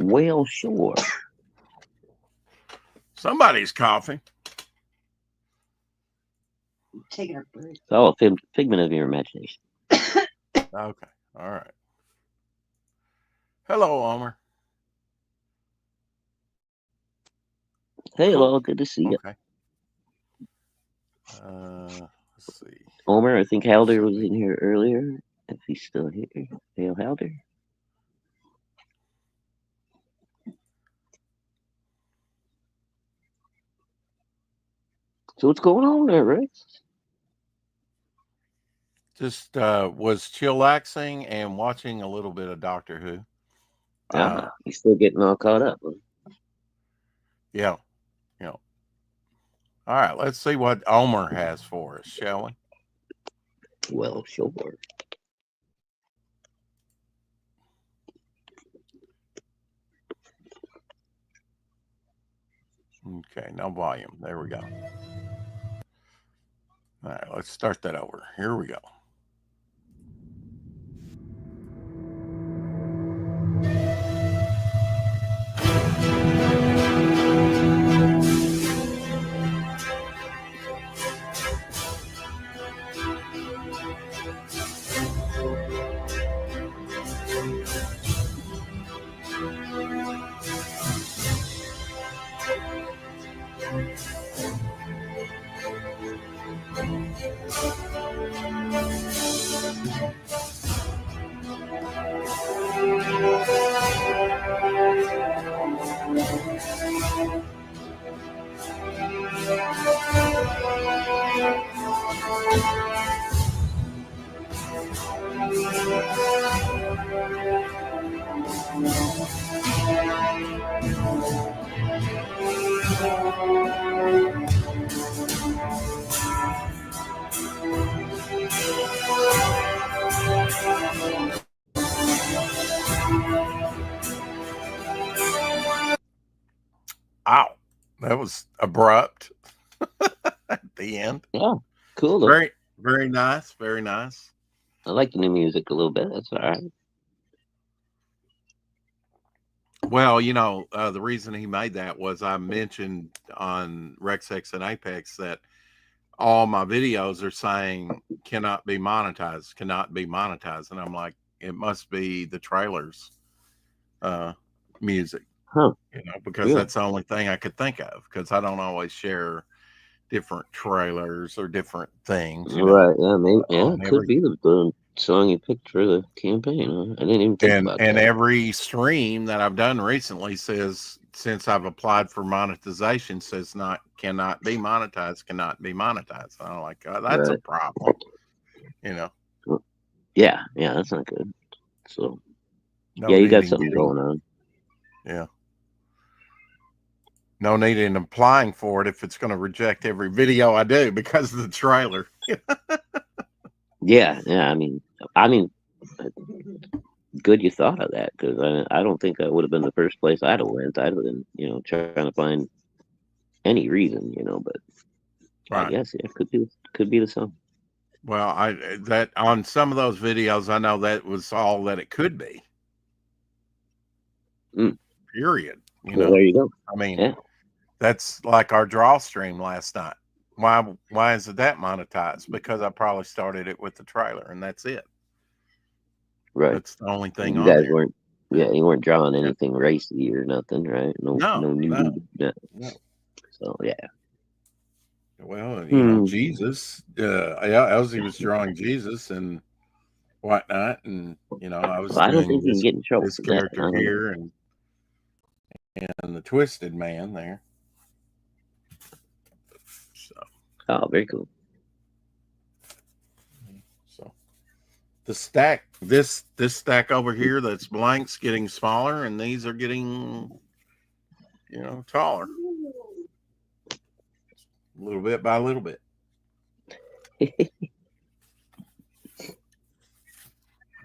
Well, sure. Somebody's coughing. Taking a break. It's all a figment of your imagination. Okay. All right. Hello, Omer. Hey, Cool. hello, good to see you. Okay. Let's see. Omer, I think Halder was in here earlier. If he's still here. Hail, Halder. So what's going on there, Rex? Just was chillaxing and watching a little bit of Doctor Who. He's still getting all caught up. Yeah. Yeah. All right. Let's see what Omer has for us, shall we? Well, sure. Okay. No volume. There we go. All right. Let's start that over. Here we go. Ow. That was abrupt at the end. Yeah, cool. Though. Very, very nice. Very nice. I like the new music a little bit. That's all right. Well, the reason he made that was I mentioned on RexX and Apex that all my videos are saying cannot be monetized, cannot be monetized. And I'm like, it must be the trailers music, Huh. Because that's the only thing I could think of, because I don't always share different trailers or different things. Right, yeah, maybe, it could be the song you picked for the campaign. Huh? I didn't even think about that. And every stream that I've done recently says, since I've applied for monetization, says cannot be monetized, cannot be monetized. And I'm like, that's a problem, Yeah, that's not good. So, you got something going on. Yeah. No need in applying for it if it's going to reject every video I do because of the trailer. Yeah. I mean, good you thought of that, because I don't think that would have been the first place I'd have went. I'd have been, trying to find any reason, but right. I guess it could be the song. Well, that on some of those videos, I know that was all that it could be. Period. Well, there you go. I mean, that's like our draw stream last night. Why isn't that monetized? Because I probably started it with the trailer, and that's it. Right. That's the only thing. You guys weren't. Yeah, you weren't drawing anything racy or nothing, right? No nudity. No. So yeah. Well, Jesus. Elsie was drawing Jesus and whatnot, and I was I don't doing think you can get in trouble this for character that. here, and the Twisted Man there. So. Oh, very cool. So the stack, this stack over here that's blank's getting smaller, and these are getting, taller. Little bit by little bit. I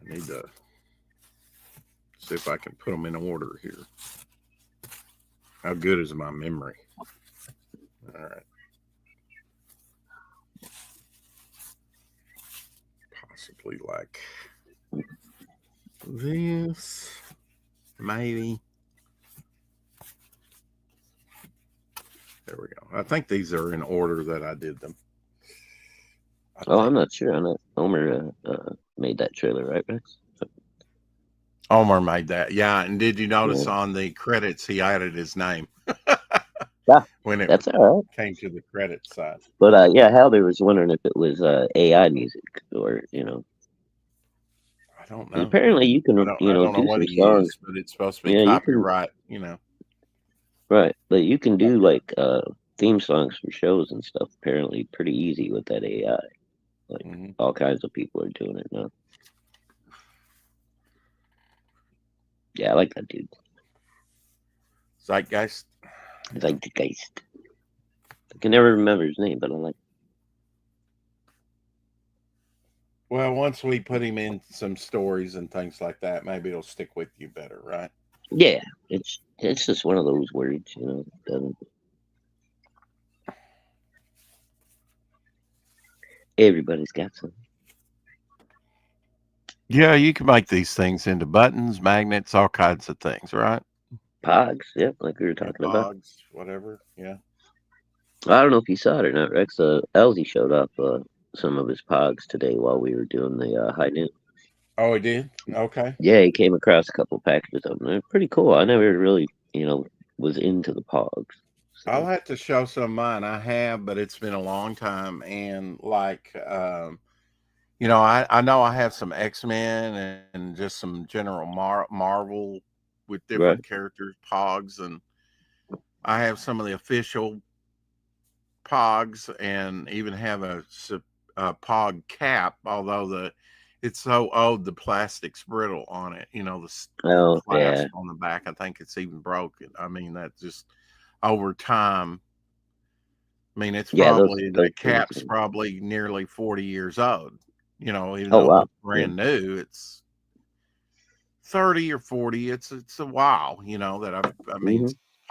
need to see if I can put them in order here. How good is my memory? All right. Possibly like this, maybe. There we go. I think these are in order that I did them. I'm not sure. I'm not. Homer made that trailer, right, Rex? Omar made that. Yeah. And did you notice on the credits he added his name? Yeah, when it that's all right. came to the credit side. But yeah, Halder was wondering if it was AI music or I don't 'cause know. apparently you can I don't know do what some he songs. used, but it's supposed to be Yeah, you can. copyright, Right, but you can do like theme songs for shows and stuff. Apparently, pretty easy with that AI. Like all kinds of people are doing it now. Yeah, I like that dude. Zeitgeist. Zeitgeist. I can never remember his name, but I like. Well, once we put him in some stories and things like that, maybe it'll stick with you better, right? Yeah, it's just one of those words, Doesn't. Everybody's got some. Yeah, you can make these things into buttons, magnets, all kinds of things, right? Pogs, yeah, like we were talking about. Pogs, whatever, yeah. I don't know if you saw it or not, Rex. Elsie showed off some of his pogs today while we were doing the high noon. Oh, he did? Okay. Yeah, he came across a couple packages of them. They're pretty cool. I never really, was into the pogs. So. I'll have to show some of mine. I have, but it's been a long time. And like, I know I have some X-Men and just some general Marvel with different characters, pogs, and I have some of the official pogs, and even have a pog cap, although it's so old, the plastic's brittle on it. The clasp on the back, I think it's even broken. I mean, that just over time. I mean, it's probably the cap's probably nearly 40 years old. Even though it's brand new, it's 30 or 40. It's a while.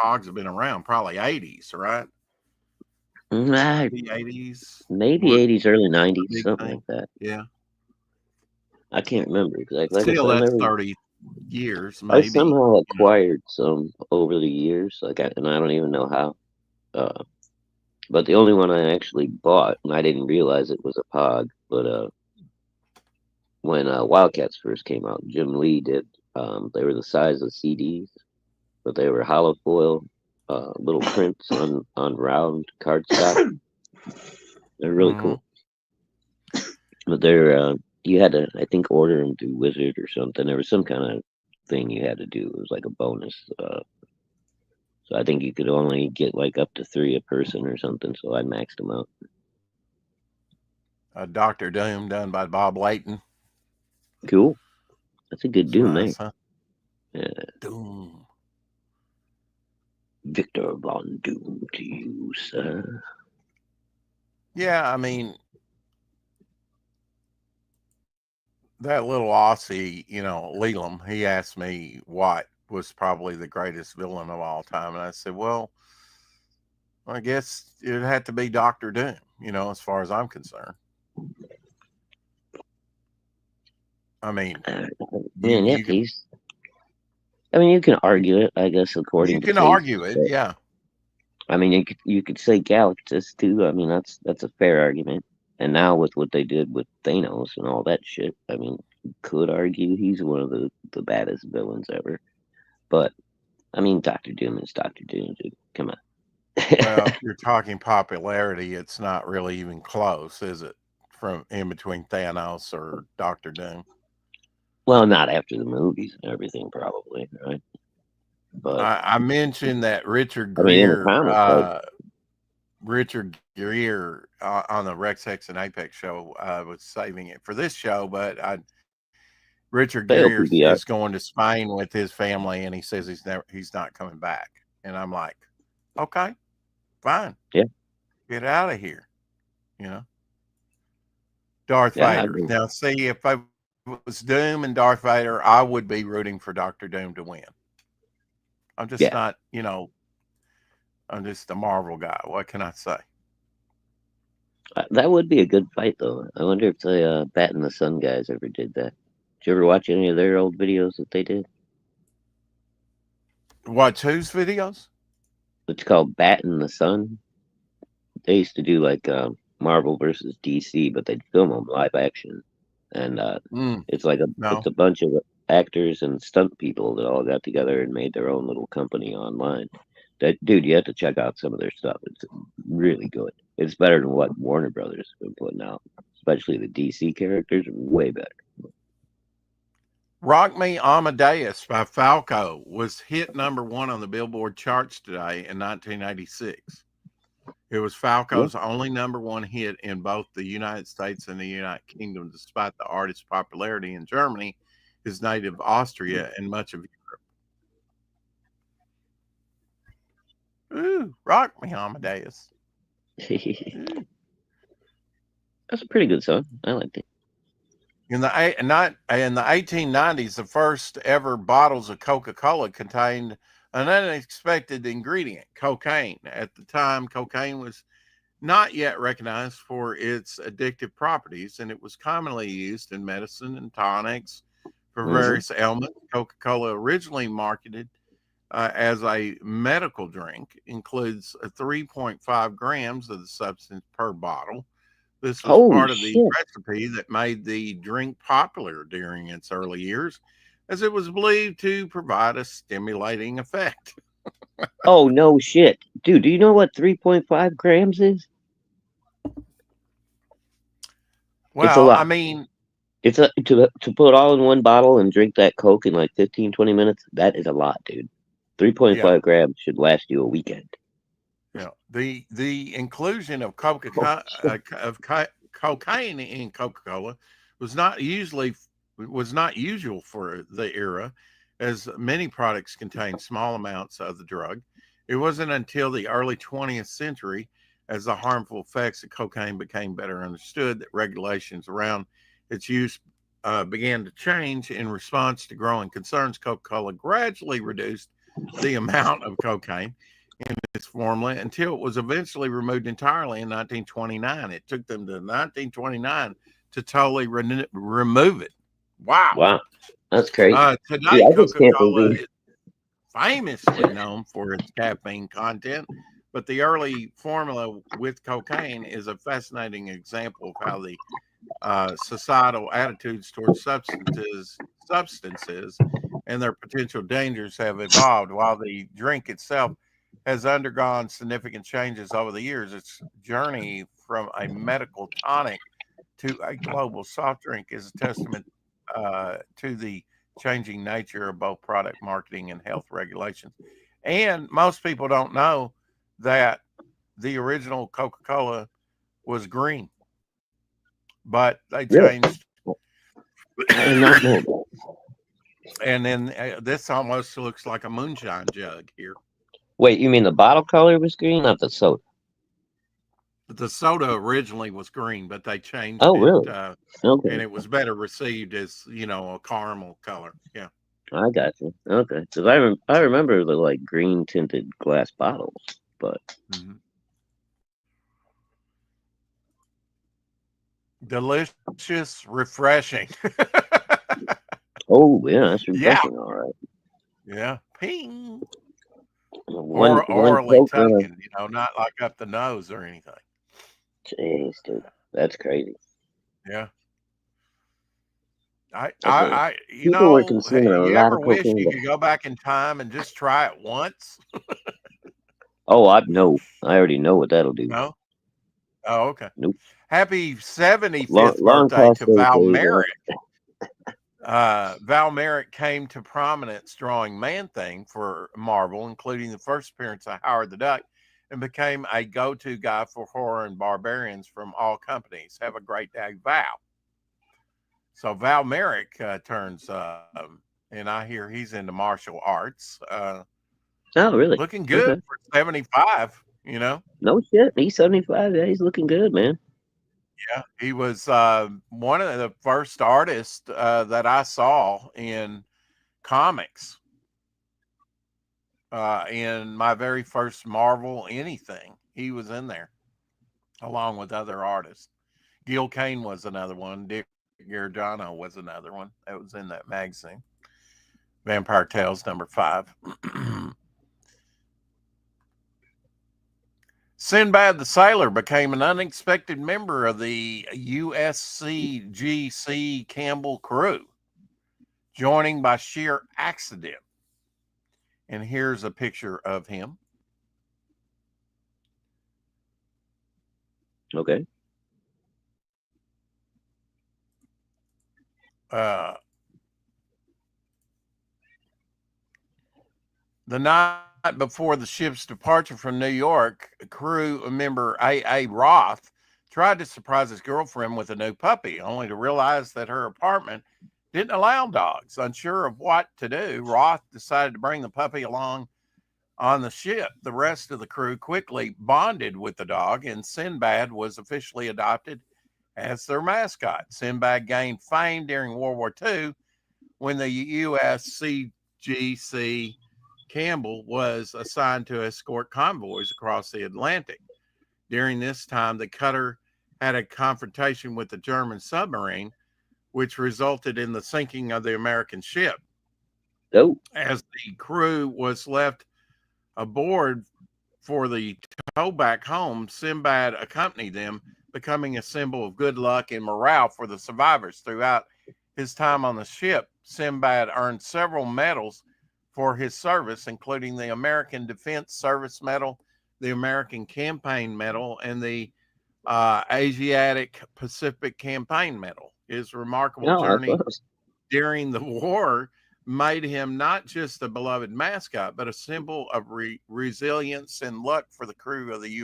Pogs have been around, probably 80s, right? Maybe 80s, maybe 80s, early 90s, something like that. Yeah, I can't remember exactly. Still, that's 30 years. Maybe I somehow acquired some over the years, and I don't even know how. But the only one I actually bought, and I didn't realize it was a Pog, but when Wildcats first came out, Jim Lee did. They were the size of CDs, but they were hollow foil, little prints on round cardstock. They're really cool. But they're you had to, I think, order them through Wizard or something. There was some kind of thing you had to do. It was like a bonus. So I think you could only get like up to 3 a person or something. So I maxed them out. Dr. Doom done by Bob Layton. Cool. That's a good Doom, nice, huh? Yeah. Doom. Victor Von Doom to you, sir. Yeah, I mean, that little Aussie, Leland, he asked me what was probably the greatest villain of all time. And I said, well, I guess it had to be Dr. Doom, as far as I'm concerned. I mean, you can argue it, I guess, according to you can argue it, yeah. I mean, you could say Galactus too. I mean, that's a fair argument. And now with what they did with Thanos and all that shit, I mean, you could argue he's one of the baddest villains ever. But I mean, Dr. Doom is Dr. Doom, dude. Come on. Well, if you're talking popularity, it's not really even close, is it? From in between Thanos or Dr. Doom. Well, not after the movies and everything, probably, right? But I mentioned that Richard Gere, Richard Gere on the Rex X and Apex show was saving it for this show, but Richard Gere is going to Spain with his family, and he says he's not coming back. And I'm like, okay, fine, yeah, get out of here, Darth Vader. Now, see, if I was Doom and Darth Vader, I would be rooting for Dr. Doom to win. I'm just not, I'm just a Marvel guy. What can I say? That would be a good fight, though. I wonder if the Bat and the Sun guys ever did that. Did you ever watch any of their old videos that they did? Watch whose videos? it's called Bat in the Sun. They used to do like Marvel versus DC, but they'd film them live action, and it's like No. it's a bunch of actors and stunt people that all got together and made their own little company online. That dude, you have to check out some of their stuff. It's really good. It's better than what Warner Brothers has been putting out, especially the DC characters are way better. Rock Me Amadeus by Falco was hit #1 on the Billboard charts today in 1986. It was Falco's only #1 hit in both the United States and the United Kingdom, despite the artist's popularity in Germany, his native Austria, and much of Europe. Ooh, Rock Me Amadeus. Ooh. That's a pretty good song. I liked it. In the 1890s, the first ever bottles of Coca-Cola contained an unexpected ingredient, cocaine. At the time, cocaine was not yet recognized for its addictive properties, and it was commonly used in medicine and tonics for various ailments. Coca-Cola, originally marketed as a medical drink, includes 3.5 grams of the substance per bottle. This was part of the recipe that made the drink popular during its early years, as it was believed to provide a stimulating effect. Oh, no shit. Dude, do you know what 3.5 grams is? Well, it's a lot. I mean, it's to put all in one bottle and drink that Coke in like 15, 20 minutes. That is a lot, dude. 3.5 grams should last you a weekend. Yeah, the inclusion of cocaine in Coca-Cola was not usual for the era, as many products contained small amounts of the drug. It wasn't until the early 20th century, as the harmful effects of cocaine became better understood, that regulations around its use began to change. In response to growing concerns, Coca-Cola gradually reduced the amount of cocaine in its formula until it was eventually removed entirely in 1929. It took them to 1929 to totally remove it. Wow, that's crazy. Today, Coca-Cola is famously known for its caffeine content, but the early formula with cocaine is a fascinating example of how the societal attitudes towards substances and their potential dangers have evolved. While the drink itself has undergone significant changes over the years, its journey from a medical tonic to a global soft drink is a testament to the changing nature of both product marketing and health regulations. And most people don't know that the original Coca-Cola was green, but they changed. I did not know that. And then this almost looks like a moonshine jug here. Wait, you mean the bottle color was green, not the soda? The soda originally was green, but they changed it. Really? Okay. And it was better received as, a caramel color. Yeah. I got you. Okay. Because I remember the like green tinted glass bottles, but. Delicious, refreshing. Oh, yeah, that's refreshing. All right. Yeah. Ping. Orally taken, not like up the nose or anything. Jeez, dude, that's crazy. Yeah. You ever wish you could go back in time and just try it once? Oh, I already know what that'll do. No? Oh, okay. Nope. Happy 75th birthday to Val Merrick. Val Merrick came to prominence drawing Man-Thing for Marvel, including the first appearance of Howard the Duck, and became a go-to guy for horror and barbarians from all companies. Have a great day, Val. So Val Merrick turns, and I hear he's into martial arts. Oh, really? Looking good for 75, No shit. He's 75. Yeah, he's looking good, man. Yeah, he was one of the first artists that I saw in comics. In my very first Marvel anything, he was in there, along with other artists. Gil Kane was another one. Dick Giordano was another one that was in that magazine. Vampire Tales #5. Sinbad the Sailor became an unexpected member of the USCGC Campbell crew, joining by sheer accident. And here's a picture of him. Okay. The night before the ship's departure from New York, crew member A.A. Roth tried to surprise his girlfriend with a new puppy, only to realize that her apartment didn't allow dogs. Unsure of what to do, Roth decided to bring the puppy along on the ship. The rest of the crew quickly bonded with the dog, and Sinbad was officially adopted as their mascot. Sinbad gained fame during World War II when the USCGC Campbell was assigned to escort convoys across the Atlantic. During this time, the cutter had a confrontation with the German submarine, which resulted in the sinking of the American ship. Oh. As the crew was left aboard for the tow back home, Sinbad accompanied them, becoming a symbol of good luck and morale for the survivors. Throughout his time on the ship, Sinbad earned several medals for his service, including the American Defense Service Medal, the American Campaign Medal, and the Asiatic Pacific Campaign Medal. His remarkable journey during the war made him not just a beloved mascot, but a symbol of resilience and luck for the crew of the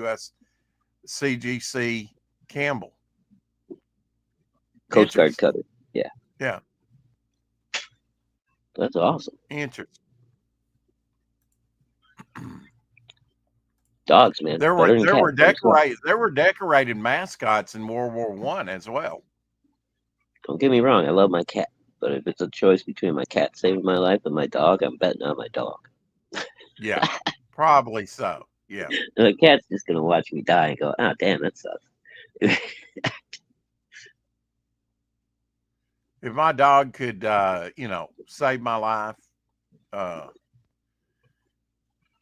USCGC Campbell. Coast Guard cutter. Yeah. Yeah. That's awesome. Interesting. Dogs, man. There were decorated mascots in World War I as well. Don't get me wrong, I love my cat, but if it's a choice between my cat saving my life and my dog, I'm betting on my dog. Yeah, probably so. Yeah. And the cat's just gonna watch me die and go, "Ah, oh, damn, that sucks." If my dog could, save my life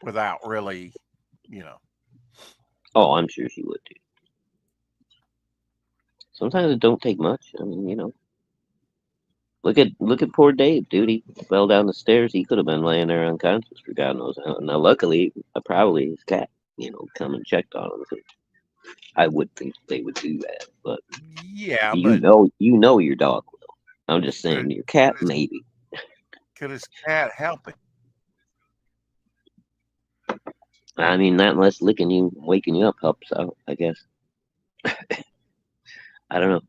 without really, Oh, I'm sure she would too. Sometimes it don't take much. I mean, look at poor Dave, dude. He fell down the stairs. He could have been laying there unconscious for God knows how. Now, luckily, probably his cat, come and checked on him. I would think they would do that, but yeah, you know your dog will. I'm just saying, your cat maybe. Could his cat help it? I mean, not unless licking you, waking you up helps out, I guess. I don't know.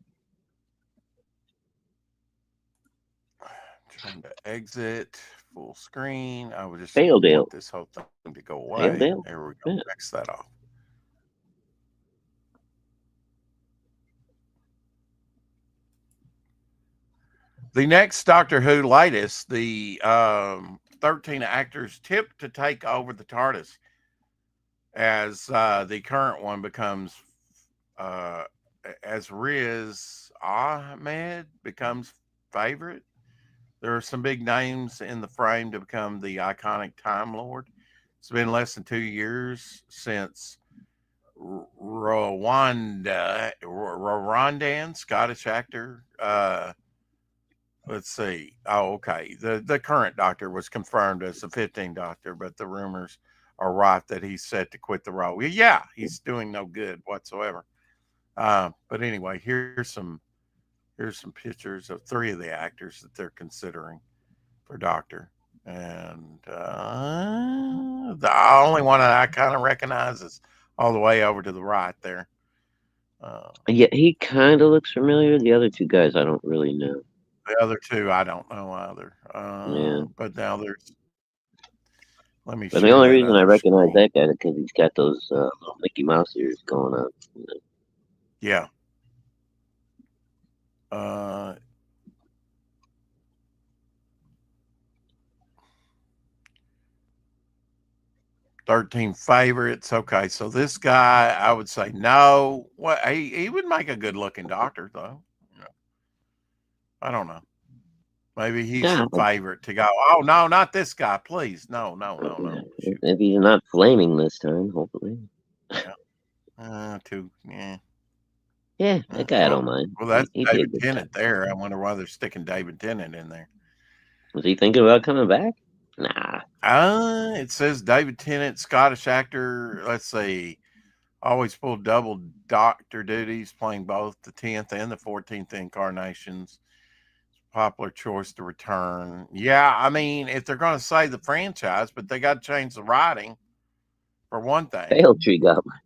Trying to exit full screen. I would just want this whole thing to go away. There we go. Yeah. X that off. The next Doctor Who latest, the 13 actors tipped to take over the TARDIS as the current one becomes, as Riz Ahmed becomes favorite. There are some big names in the frame to become the iconic Time Lord. It's been less than 2 years since Rowandan, Scottish actor. Let's see. Oh, okay. The current Doctor was confirmed as the 15th Doctor, but the rumors are right that he's set to quit the role. Yeah, he's doing no good whatsoever. But anyway, here's some pictures of 3 of the actors that they're considering for Doctor. And the only one that I kind of recognize is all the way over to the right there. Yeah, he kind of looks familiar. The other 2 guys, I don't really know. The other 2, I don't know either. Yeah. But now there's. Let me. But the only reason I recognize that guy is because he's got those Mickey Mouse ears going on. Yeah. 13 favorites. Okay, so this guy, I would say no. Well, he would make a good looking Doctor, though. I don't know. Maybe he's a favorite to go. Oh no, not this guy, please. No. If he's not flaming this time, hopefully. Yeah. Yeah. Yeah, that guy I don't mind. Well, that's He did David good Tennant job. there. I wonder why they're sticking David Tennant in there. Was he thinking about coming back? Nah. It says David Tennant, Scottish actor. Let's see. Always pulled double doctor duties, playing both the 10th and the 14th incarnations. Popular choice to return. Yeah, I mean, if they're going to save the franchise, but they got to change the writing for one thing. Pale Tree Goblin.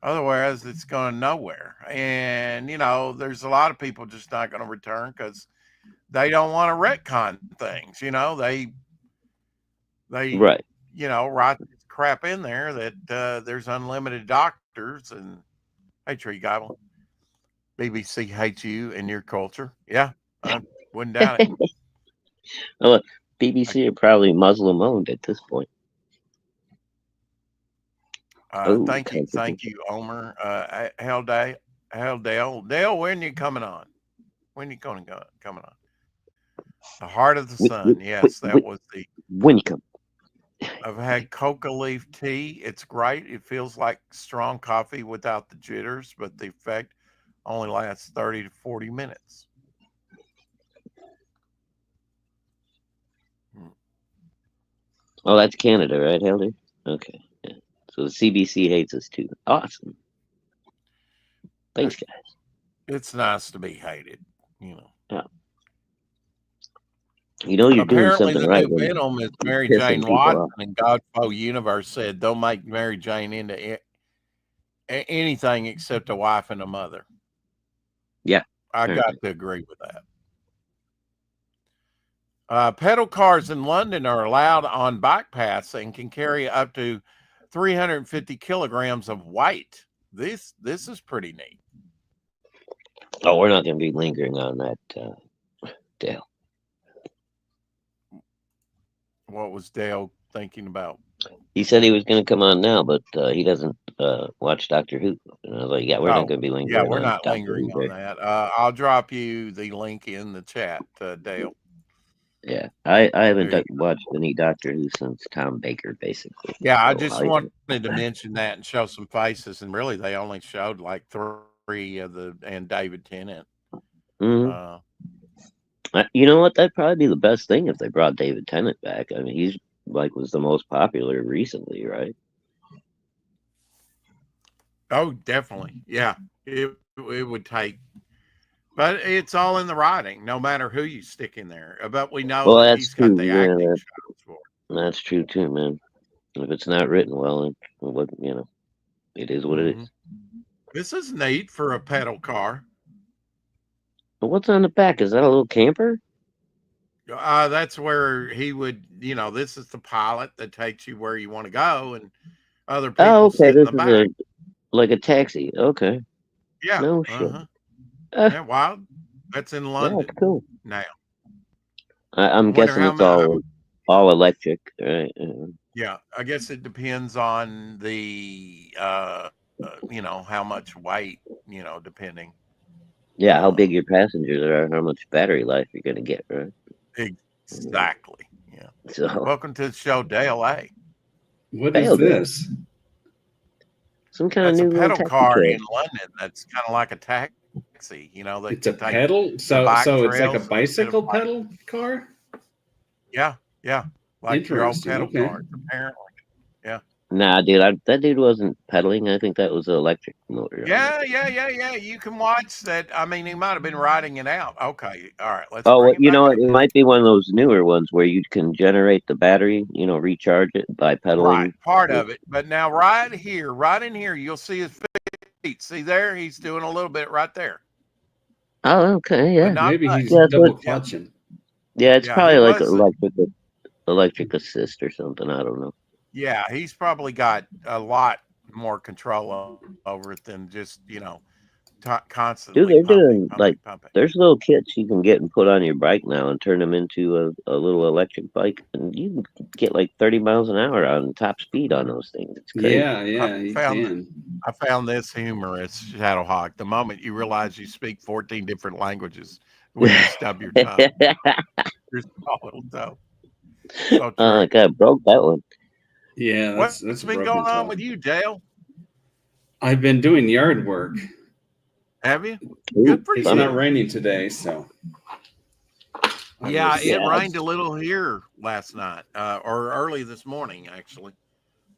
Otherwise, it's going nowhere. And, there's a lot of people just not going to return because they don't want to retcon things. They Right. write this crap in there that there's unlimited doctors and hey, Tree Goblin, BBC hates you and your culture. Yeah, I wouldn't doubt it. Well, BBC are probably Muslim owned at this point. Thank you, Omer. Dale, when you coming on? When you coming on? The Heart of the Sun. Yes, that was the. When you come. I've had coca leaf tea. It's great. It feels like strong coffee without the jitters, but the effect only lasts 30 to 40 minutes. Oh, that's Canada, right, Helder? Okay. Yeah. So the CBC hates us too. Awesome. Thanks, guys. It's nice to be hated, Yeah. Apparently You're doing something the right. new Venom is Mary Jane Watson, and Godfrey Universe said don't make Mary Jane into anything except a wife and a mother. Yeah. I got to agree with that. Pedal cars in London are allowed on bike paths and can carry up to 350 kilograms of weight. This is pretty neat. Oh, we're not going to be lingering on that, Dale. What was Dale thinking about? He said he was going to come on now, but he doesn't watch Doctor Who. And I was like, yeah, we're not going to be lingering. Yeah, we're not lingering on that. I'll drop you the link in the chat, Dale. Yeah, I haven't watched any Doctor Who since Tom Baker, basically. Yeah, I just wanted to mention that and show some faces, and really they only showed like 3 of and David Tennant. Mm-hmm. You know what? That'd probably be the best thing if they brought David Tennant back. I mean, he's was the most popular recently, right? Oh, definitely. Yeah, it would take. But it's all in the writing, no matter who you stick in there. But we know that he's got the acting shows for it. That's true too, man. If it's not written well, it is what it is. This is neat for a pedal car. But what's on the back? Is that a little camper? That's where he would, this is the pilot that takes you where you want to go, and other people. Oh, okay. This is like a taxi. Okay. Yeah. No shit. Yeah, wild. That's in London. That's cool. Now. I'm guessing it's all electric, right? Yeah, I guess it depends on the, how much weight, depending. Yeah, how big your passengers are, how much battery life you're going to get, right? Exactly. Yeah. So, welcome to the show, Dale A. What is this? Some kind of new pedal car in London. That's kind of like a taxi. It's a pedal, so it's like a bicycle pedal car. Yeah, like your old pedal cars, apparently. Yeah. Nah, dude, that dude wasn't pedaling. I think that was an electric motor. Yeah. You can watch that. I mean, he might have been riding it out. Okay, all right. Let's. Oh, you know what? It might be one of those newer ones where you can generate the battery, recharge it by pedaling. Right, part of it. But now, right in here, you'll see his feet. See there? He's doing a little bit right there. Oh, okay, yeah. Maybe he's double clutching. Yeah, it's probably like electric assist or something. I don't know. Yeah, he's probably got a lot more control over it than just constantly. Dude, they're doing there's little kits you can get and put on your bike now and turn them into a little electric bike, and you can get like 30 miles an hour on top speed on those things. It's crazy. Yeah, I found this humorous, Shadowhawk. The moment you realize you speak 14 different languages when you stub your tongue, you're swallowed up. So God, broke that one. Yeah, what's been going on with you, Dale? I've been doing yard work. Have you? Good for It's you. not raining today, so. Yeah, it rained a little here last night, or early this morning, actually.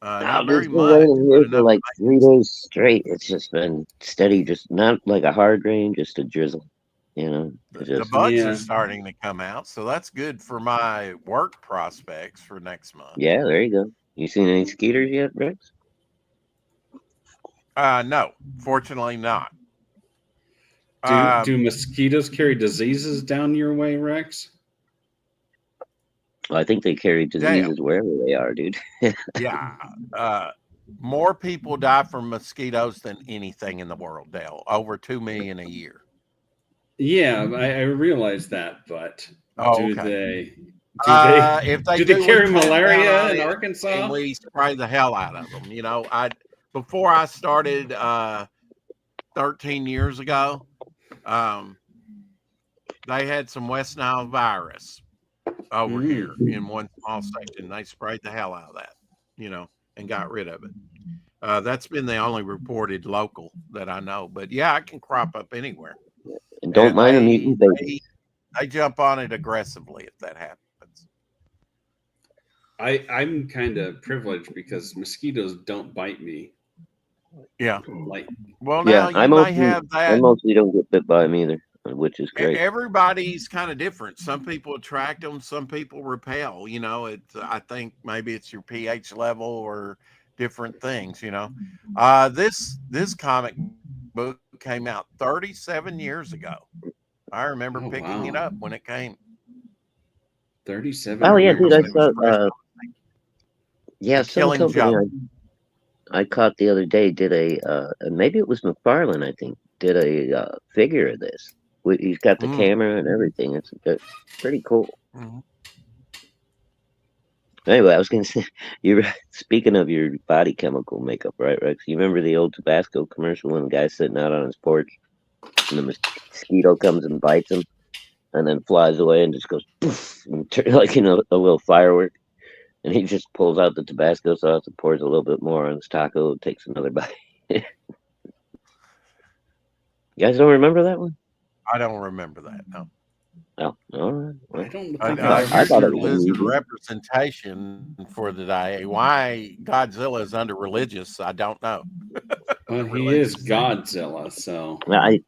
Not very It's been much. raining but here for enough like to make 3 days straight. It's just been steady, just not like a hard rain, just a drizzle. You know, the buds are starting to come out, so that's good for my work prospects for next month. Yeah, there you go. You seen any skeeters yet, Rex? No, fortunately not. Do mosquitoes carry diseases down your way, Rex? I think they carry diseases wherever they are, dude. Yeah. More people die from mosquitoes than anything in the world, Dale. Over 2 million a year. Yeah, I realize that, but do they carry malaria in Arkansas? And we spray the hell out of them. You know, before I started 13 years ago, they had some West Nile virus over here in one small section. They sprayed the hell out of that, you know, and got rid of it. That's been the only reported local that I know. But yeah, it can crop up anywhere. And don't mind the mutant babies. They jump on it aggressively if that happens. I'm kind of privileged because mosquitoes don't bite me. Yeah. Well, now you may have that. I mostly don't get bit by them either, which is great. Everybody's kind of different. Some people attract them, some people repel. You know, I think maybe it's your pH level or different things. You know, this comic book came out 37 years ago. I remember picking it up when it came. 37. Oh yeah, dude, I saw. Yeah, some company I caught the other day did maybe it was McFarlane, I think, did a figure of this. He's got the camera and everything. It's pretty cool. Anyway, I was going to say, speaking of your body chemical makeup, right, Rex? You remember the old Tabasco commercial when the guy's sitting out on his porch and the mosquito comes and bites him and then flies away and just goes poof, and like, you know, a little firework. And he just pulls out the Tabasco sauce and pours a little bit more on his taco and takes another bite. You guys don't remember that one? I don't remember that, no. Oh, all right. Well, I thought it was a representation for the day. Why Godzilla is under religious, I don't know. Well, he is Godzilla, so. God.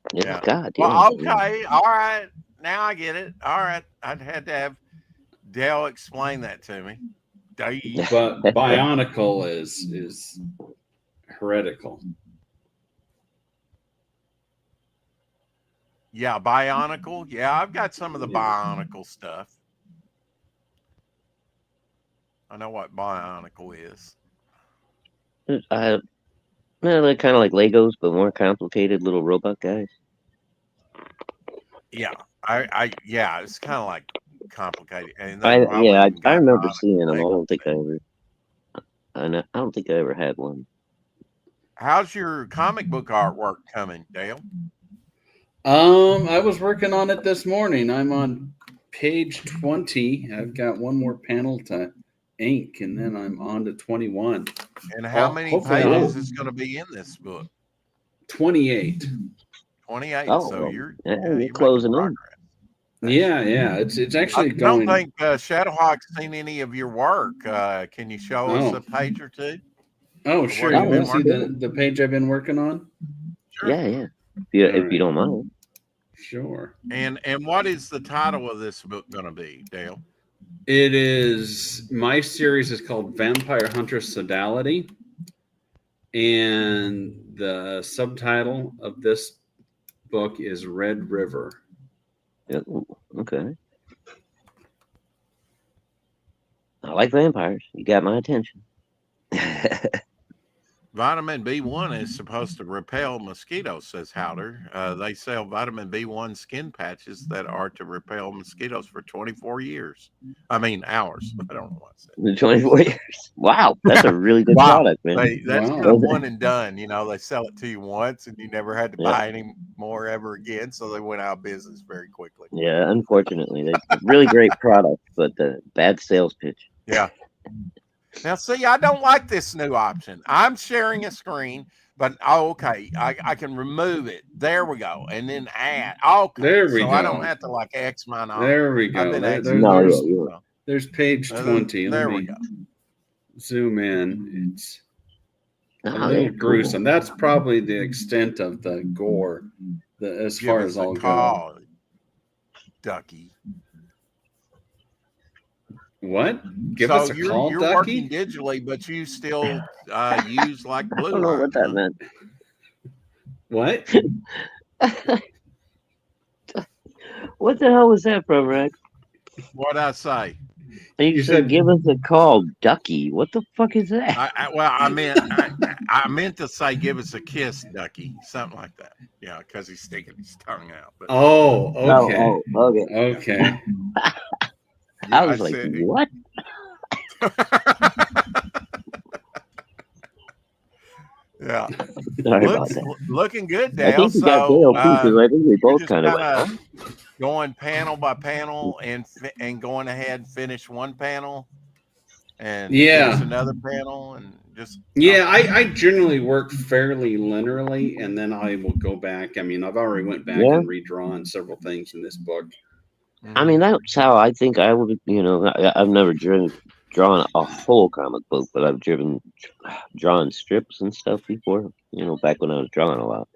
Well, okay, all right. Now I get it. All right. I'd had to have Dale explain that to me. But Bionicle is heretical. Yeah, Bionicle. Yeah, I've got some of the Bionicle stuff. I know what Bionicle is. They're kind of like Legos, but more complicated little robot guys. Yeah, yeah, it's kind of like complicated. And I remember seeing them. I don't think I ever had one. How's your comic book artwork coming, Dale? I was working on it this morning. I'm on page 20. I've got one more panel to ink, and then I'm on to 21. And how many pages is going to be in this book? 28. 28. Oh, so you're closing in. Yeah. It's actually going. I don't think Shadowhawk's seen any of your work. Can you show us a page or two? Oh, sure. You want to see the page I've been working on? Sure. Yeah. If you don't mind. Sure. And what is the title of this book going to be, Dale? It is, my series is called Vampire Hunter Sodality. And the subtitle of this book is Red River. Yeah, okay. I like vampires. You got my attention. Vitamin B1 is supposed to repel mosquitoes, says Howder. They sell vitamin B1 skin patches that are to repel mosquitoes for 24 years. I mean, hours. I don't know what I said. 24 years. Wow. That's a really good product, man. That's kind of one and done. You know, they sell it to you once and you never had to buy any more ever again. So they went out of business very quickly. Yeah, unfortunately. They're really great product, but bad sales pitch. Yeah. Now, see, I don't like this new option. I'm sharing a screen, But okay, I can remove it. There we go, and then add. Okay, There we so I don't go. have to like X mine off. There we I've go. been There, X. there- No, there's yeah. there's page 20. There Let we me go. zoom in. It's a Oh, little yeah, cool. gruesome. That's probably the extent of the gore, as Give far us as a I'll go. call, Ducky. What? Give so us a you're, call, you're Ducky? working digitally, but you still use like I blue don't know line. what that meant. What? What the hell was that from, Rex? What'd I say? And You you said- said, give us a call, Ducky. What the fuck is that? I meant to say give us a kiss, Ducky, something like that. Yeah, because he's sticking his tongue out. But Oh, okay. Oh, okay. Okay. I was like, what? Yeah, Sorry about that. looking good, I Dale. think we got So Dale too, because I think we you're both just kind of went, kinda huh? going panel by panel and going ahead and finish one panel and Yeah. finish another panel and just Yeah, I generally work fairly linearly, and then I will go back. I mean, I've already went back Yeah. and redrawn several things in this book. I mean, that's how I think I would, I've never drawn a whole comic book, but I've drawn strips and stuff before, back when I was drawing a lot.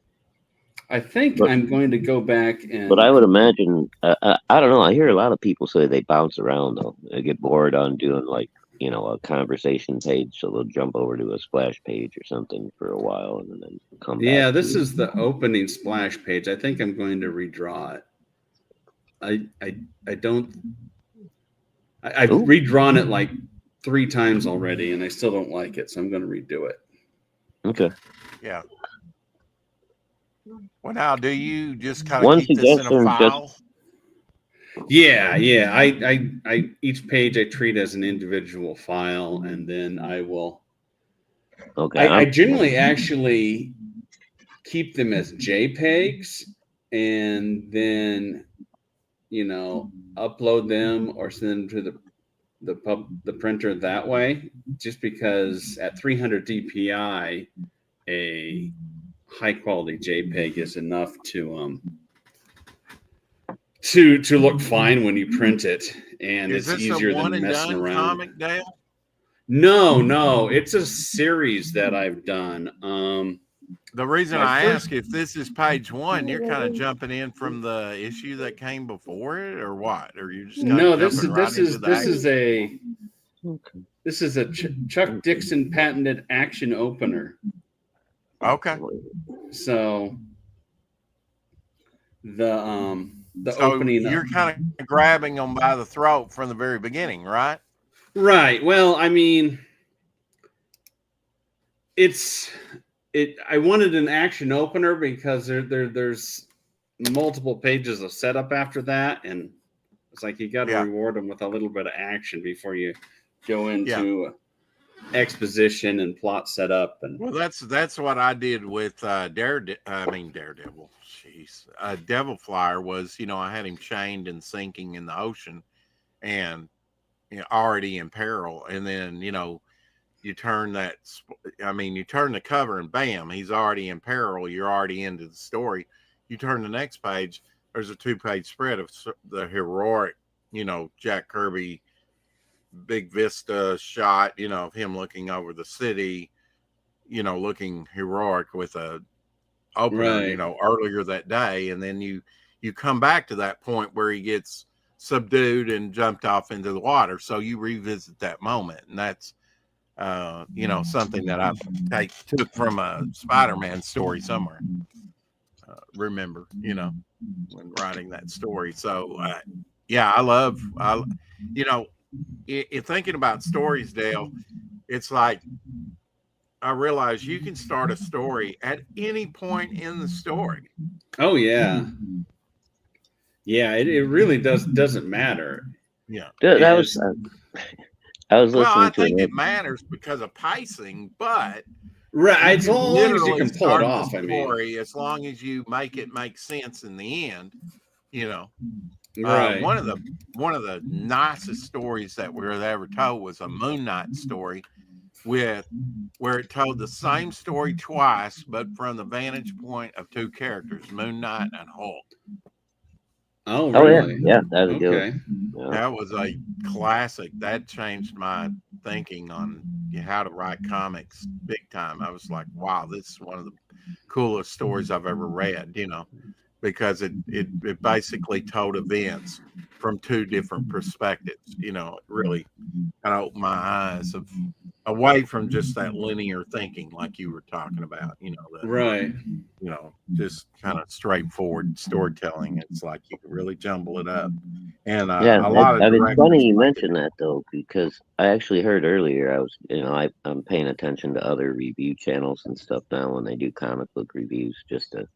I think But- I'm going to go back and. But I would imagine, I don't know, I hear a lot of people say they bounce around, though. They get bored on doing, like, a conversation page, so they'll jump over to a splash page or something for a while and then come back. Yeah, this is the opening splash page. I think I'm going to redraw it. I've Ooh. redrawn it like 3 times already, and I still don't like it, so I'm going to redo it. Okay. Yeah. Well, now, do you just kind One of keep this in a suggestion, file? Yeah. I each page I treat as an individual file, and then I will. Okay. I generally actually keep them as JPEGs, and then upload them or send them to the printer that way. Just because at 300 DPI, a high quality JPEG is enough to look fine when you print it, and Is it's this easier a one than and messing done around. comic, Dale? No, it's a series that I've done. The reason My I first- ask if this is page 1, you're kind of jumping in from the issue that came before it, or what? Or you just kinda No, this jumping right into the action? is a Chuck Dixon patented action opener. Okay. So the So opening. you're kind of grabbing them by the throat from the very beginning, right? Right. Well, I mean, I wanted an action opener because there's multiple pages of setup after that, and it's like you got to reward them with a little bit of action before you go into exposition and plot setup. And Well, that's what I did with Daredevil. Jeez, Devil Flyer was, I had him chained and sinking in the ocean, and already in peril, and then you turn you turn the cover and bam, he's already in peril. You're already into the story. You turn the next page, there's a 2-page spread of the heroic, Jack Kirby big vista shot, of him looking over the city, looking heroic with a opener, earlier that day. And then you come back to that point where he gets subdued and jumped off into the water. So you revisit that moment. And that's, something that I took from a Spider-Man story somewhere. Remember, when writing that story. So, thinking about stories, Dale, it's like I realize you can start a story at any point in the story. oh yeah, it really doesn't matter. Yeah. Dude, that was. I was listening Well, I to think it matters because of pacing, but Right, as long as you can pull it start the off. I mean, story, as long as you make it make sense in the end, right. one of the nicest stories that we were ever told was a Moon Knight story, with where it told the same story twice, but from the vantage point of two characters, Moon Knight and Hulk. Oh, Oh yeah, really? yeah, that was a good Okay. one. Yeah. That was a classic. That changed my thinking on how to write comics big time. I was like, wow, this is one of the coolest stories I've ever read, because it basically told events from two different perspectives. It really kind of opened my eyes away from just that linear thinking like you were talking about, Right. just kind of straightforward storytelling. It's like you can really jumble it up. And Yeah, a lot of it's directors funny you like it. mentioned that though, because I actually heard earlier. I was, I'm paying attention to other review channels and stuff now when they do comic book reviews, just to,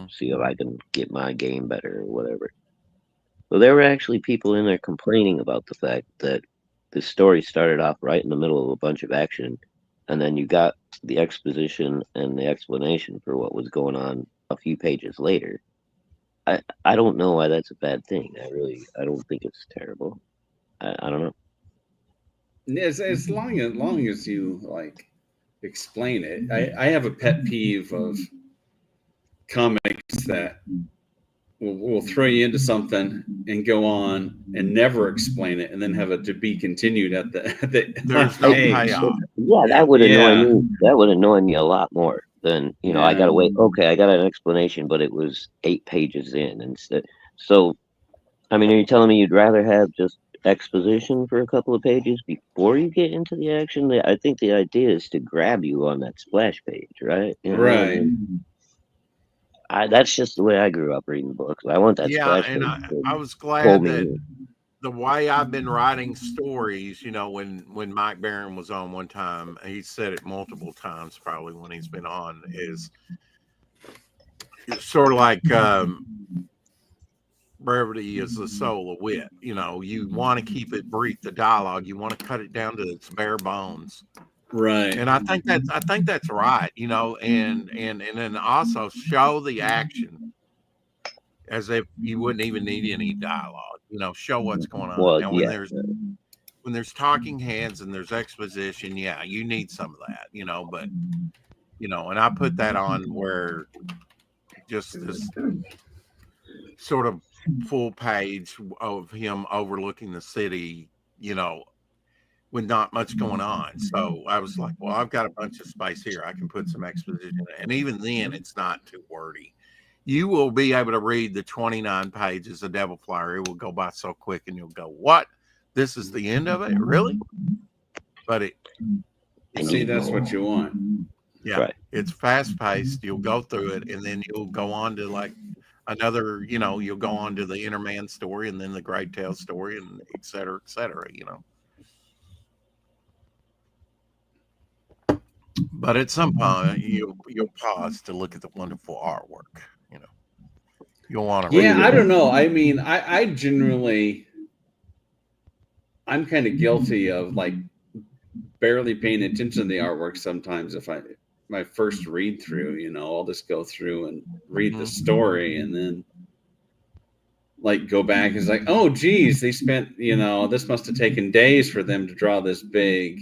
see if I can get my game better or whatever. Well, there were actually people in there complaining about the fact that the story started off right in the middle of a bunch of action, and then you got the exposition and the explanation for what was going on a few pages later. I don't know why that's a bad thing. I don't think it's terrible. I don't know. As long as you like explain it. I have a pet peeve of comics that will throw you into something and go on and never explain it, and then have it to be continued at the There's no page. payoff. Yeah, Yeah. that would annoy Yeah. me. That would annoy me a lot more than, I Yeah. gotta wait. Okay, I got an explanation, but it was 8 pages in instead. So, I mean, are you telling me you'd rather have just exposition for a couple of pages before you get into the action? I think the idea is to grab you on that splash page, right? I Right. mean, that's just the way I grew up reading books. I want that Yeah, splash and page to I was pull glad me that in. the way I've been writing stories, when Mike Barron was on one time, he said it multiple times probably when he's been on, is sort of like brevity is the soul of wit. You want to keep it brief, the dialogue. You want to cut it down to its bare bones. Right. And I think that's right, and then also show the action as if you wouldn't even need any dialogue. Show what's going on. Well, Now, yeah. when there's talking heads and there's exposition, yeah, you need some of that, but and I put that on where just this sort of full page of him overlooking the city, with not much going on. So I was like, well, I've got a bunch of space here. I can put some exposition in. And even then, it's not too wordy. You will be able to read the 29 pages of Devil Flyer. It will go by so quick, and you'll go, what? This is the end of it? Really? But See, that's what you want. Yeah, right. It's fast paced. You'll go through it, and then you'll go on to like another, you'll go on to the Innerman story, and then the Grey Tail story, and et cetera, But at some point, you'll pause to look at the wonderful artwork. You'll want to. Yeah, I don't know. I mean, I generally, I'm kind of guilty of like barely paying attention to the artwork sometimes. If my first read through, I'll just go through and read the story, and then like go back. It's like, oh, geez, they spent, this must have taken days for them to draw this big,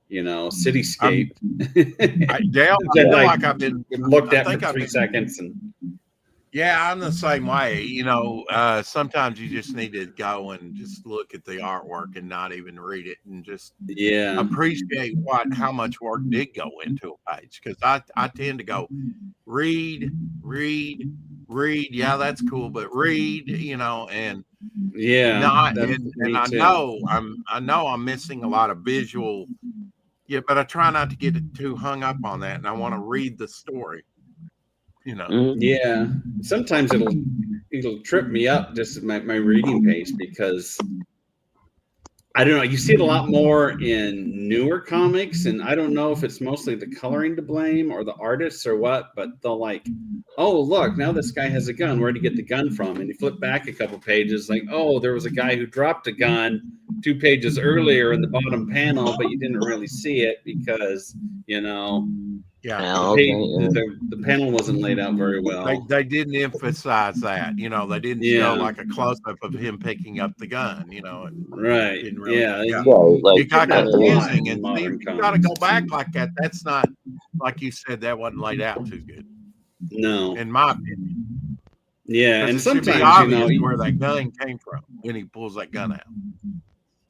cityscape. I feel like I've been looked at for 3 seconds and. Yeah, I'm the same way. Sometimes you just need to go and just look at the artwork and not even read it, and just appreciate how much work did go into a page. Because I tend to go read. Yeah, that's cool, but read, and not. And I know I'm missing a lot of visual. Yeah, but I try not to get too hung up on that, and I want to read the story. Yeah, sometimes it'll trip me up just my reading pace, because I don't know, you see it a lot more in newer comics, and I don't know if it's mostly the coloring to blame or the artists or what, but they'll like, oh, look, now this guy has a gun, where'd he get the gun from? And you flip back a couple pages, like, oh, there was a guy who dropped a gun 2 pages earlier in the bottom panel, but you didn't really see it because, you know, Yeah. Yeah, okay, yeah. the panel wasn't laid out very well. They didn't emphasize that, you know, they didn't Yeah. show like a close up of him picking up the gun, you know. Right. Didn't really, Yeah. yeah. Right, like, It got That's a lot confusing, in and modern see, you got to go comics. back like that. That's not, like you said, that wasn't laid out too good, No. in my opinion. Yeah, 'Cause and it should be sometimes, you obvious know, where that gun came from when he pulls that gun out.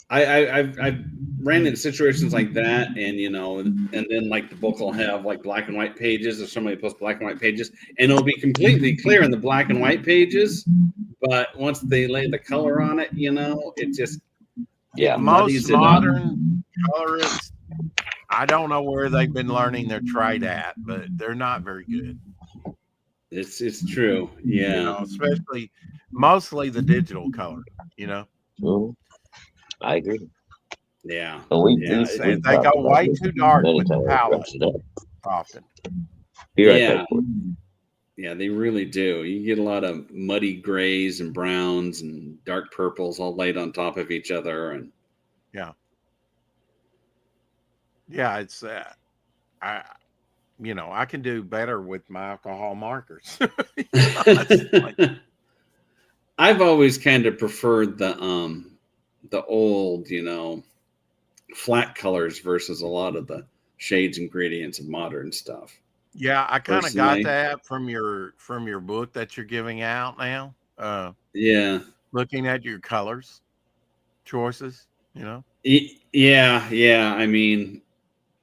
I've ran into situations like that, and you know, and then like the book will have like black and white pages, or somebody posts black and white pages, and it'll be completely clear in the black and white pages, but once they lay the color on it, you know, it just Yeah. muddies Most it up. modern colorists, I don't know where they've been learning their trade at, but they're not very good. It's true, yeah. You know, especially mostly the digital color. You know, Mhm. I agree. Yeah. But we they talked go about way this too dark many with the times, palette brushed it up. often. Be right Yeah. back. Court. Yeah, they really do. You get a lot of muddy grays and browns and dark purples all laid on top of each other, and Yeah, it's I you know, I can do better with my alcohol markers. It's like, I've always kind of preferred the old, you know, flat colors versus a lot of the shades and gradients of modern stuff. yeah, I kind of got Personally. that from your book that you're giving out now. Yeah. Looking at your colors choices, you know. Yeah.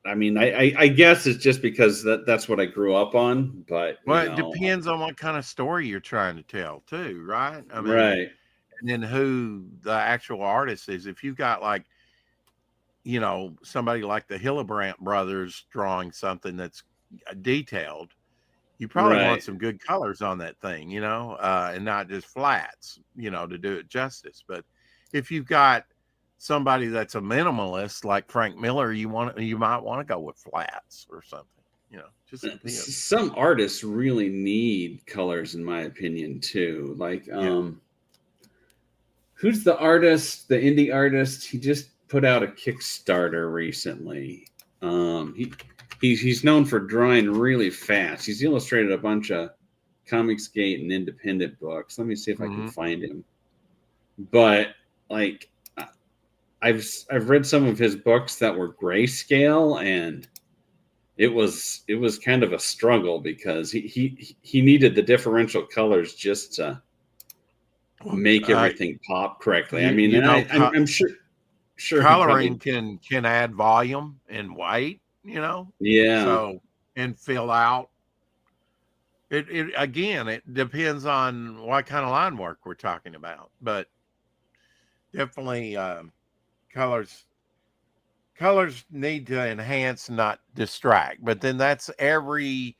I guess it's just because that's what I grew up on, but you Well, it know, depends on what kind of story you're trying to tell, too, right? I mean, right. and then who the actual artist is. If you've got like, you know, somebody like the Hillebrand brothers drawing something that's detailed, you probably Right. want some good colors on that thing, you know, and not just flats, you know, to do it justice. But if you've got somebody that's a minimalist like Frank Miller, you might want to go with flats or something, you know, just depends. Some artists really need colors, in my opinion, too. Like, who's the artist, the indie artist? He just put out a Kickstarter recently. He's known for drawing really fast. He's illustrated a bunch of Comicsgate and independent books. Let me see if I can find him. But like, I've read some of his books that were grayscale, and it was kind of a struggle because he needed the differential colors just to make everything pop correctly. I mean, you know, I'm sure coloring can add volume and weight, you know. Yeah. So and fill out. It again, it depends on what kind of line work we're talking about, but definitely colors need to enhance, not distract. But then that's every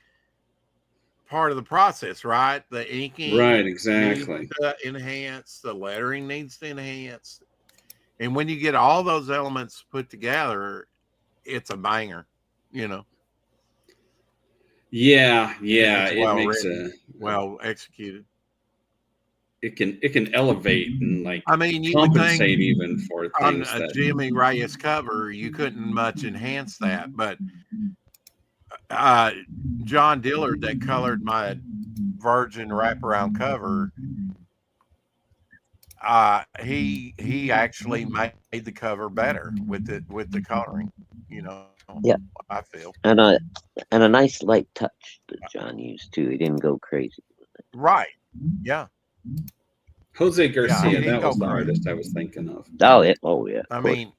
part of the process, right? The inking, right? Exactly. Needs to enhance, the lettering needs to enhance, and when you get all those elements put together, it's a banger, you know. Yeah, It makes well executed. It can elevate and like, I mean, you would think compensate even for on things a that Jimmy Reyes cover, you couldn't much enhance that, but John Dillard that colored my Virgin wraparound cover, he actually made the cover better with the coloring, you know. Yeah. I feel. And a nice light touch that John used too. He didn't go crazy. Right. Yeah. Jose Garcia, he that was go the crazy. artist I was thinking of. Oh yeah. Oh yeah. I mean,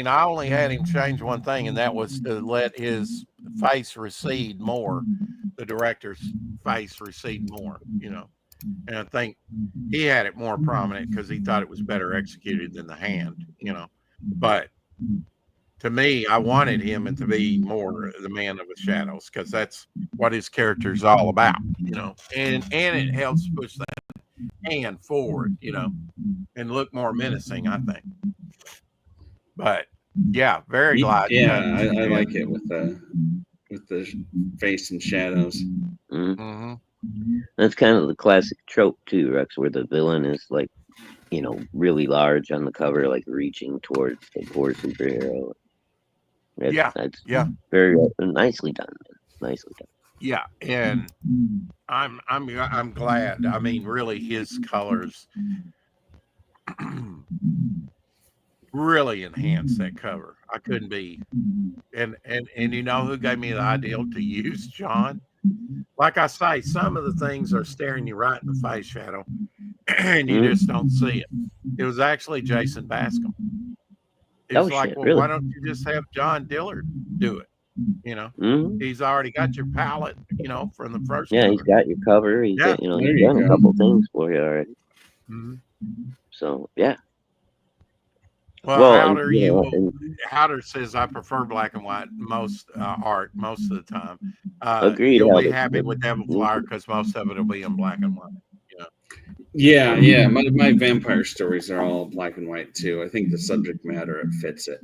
I only had him change one thing, and that was to let his face recede more, the director's face recede more, you know. And I think he had it more prominent because he thought it was better executed than the hand, you know. But to me, I wanted him to be more the man of the shadows because that's what his character is all about, you know. And it helps push that hand forward, you know, and look more menacing, I think. But yeah, very glad. Yeah, I like it with the face and shadows. That's kind of the classic trope too, Rex, where the villain is like, really large on the cover, like reaching towards the poor superhero. That's Yeah. very nicely done. Man. Nicely done. Yeah, and I'm glad. I mean, really, his colors really enhanced that cover. I couldn't be. And you know who gave me the idea to use, John? Like I say, some of the things are staring you right in the face, Shadow, and you just don't see it. It was actually Jason Bascom. It was like, Shit, well, really? why don't you just have John Dillard do it? He's already got your palette, from the first Yeah, cover. he's got your cover. He's Yeah. he's There you done a go. couple things for you already. Mhm. So yeah. Well, and, Howder says I prefer black and white art most of the time. Agreed, You'll be Howder. happy with Devil Flower because most of it will be in black and white. Yeah. My vampire stories are all black and white too. I think the subject matter it fits it.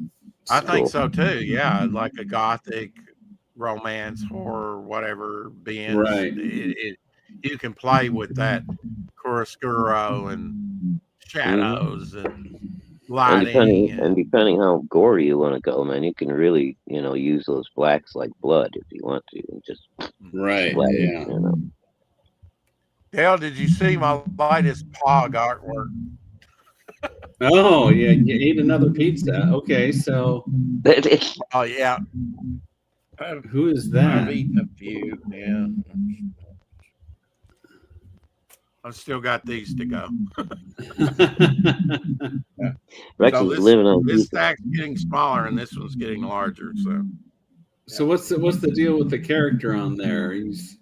I think Cool. so too. Yeah, like a gothic romance, horror, whatever beings. Right. You can play with that chiaroscuro and shadows and lighting. And depending how gory you want to go, man, you can really, use those blacks like blood if you want to, and just Right. splatter, Yeah. Dale, did you see my latest Pog artwork? Oh, yeah. You ate another pizza. Okay, so Oh yeah, who is I've that? eaten a few. Yeah, I've still got these to go. Rex So is living on this pizza. stack's getting smaller and this one's getting larger. So what's the deal with the character on there? He's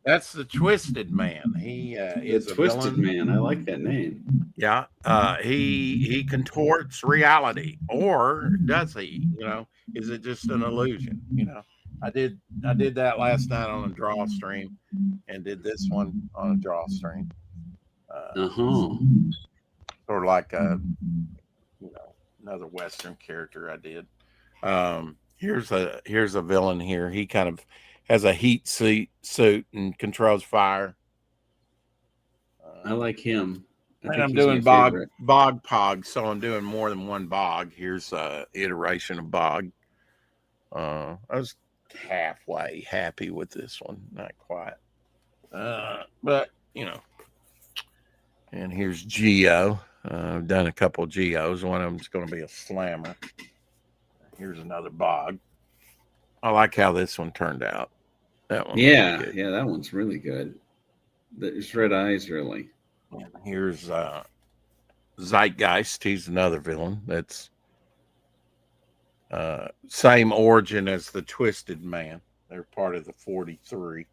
That's the Twisted Man. He is the a Twisted villain. Man. I like that name. Yeah, he contorts reality, or does he? Is it just an illusion? I did that last night on a draw stream, and did this one on a draw stream. Sort of like another Western character I did. Here's a villain here. He kind of has a heat suit and controls fire. I like him. And I'm doing bog pog, so I'm doing more than one bog. Here's a iteration of bog. I was halfway happy with this one, not quite. But and here's Geo. I've done a couple of Geos. One of them's going to be a slammer. Here's another bog. I like how this one turned out. That one. Yeah, that one's really good. There's red eyes, really. And here's Zeitgeist. He's another villain. That's same origin as the Twisted Man. They're part of the 43.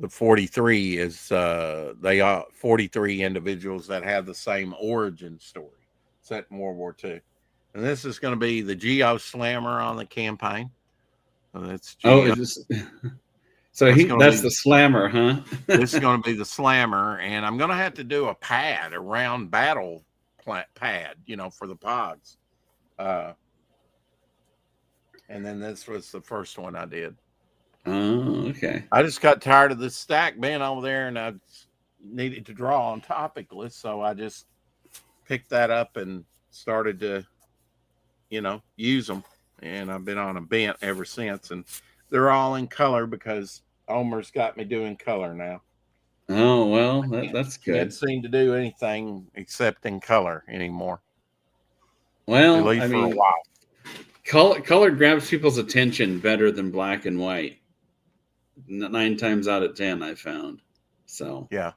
The 43 is they are 43 individuals that have the same origin story set in World War II. And this is going to be the Geo Slammer on the campaign. So that's Geo. That's the Slammer, huh? This is going to be the Slammer, and I'm going to have to do a pad, a round battle pad, for the pods. And then this was the first one I did. Oh, okay. I just got tired of this stack being over there, and I needed to draw on Topicless, so I just picked that up and started to, use them. And I've been on a bent ever since, and they're all in color because Omer's got me doing color now. Oh, well, that's good. Can't seem to do anything except in color anymore. Well, at least for a while. Color grabs people's attention better than black and white. 9 times out of 10, I found. So yeah,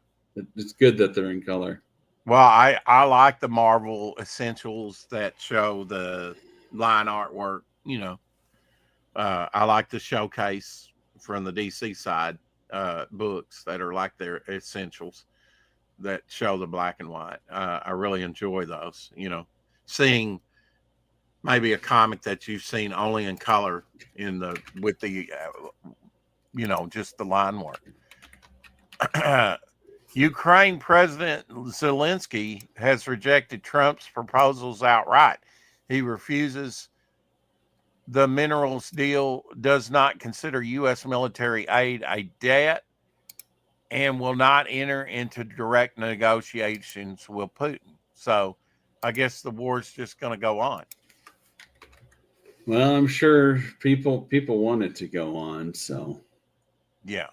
it's good that they're in color. Well, I like the Marvel Essentials that show the line artwork. I like the Showcase from the DC side books that are like their essentials that show the black and white. I really enjoy those. Seeing maybe a comic that you've seen only in color with the just the line work. Ukraine President Zelensky has rejected Trump's proposals outright. He refuses the minerals deal, does not consider U.S. military aid a debt, and will not enter into direct negotiations with Putin. So I guess the war's just going to go on. Well, I'm sure people want it to go on. So Yeah.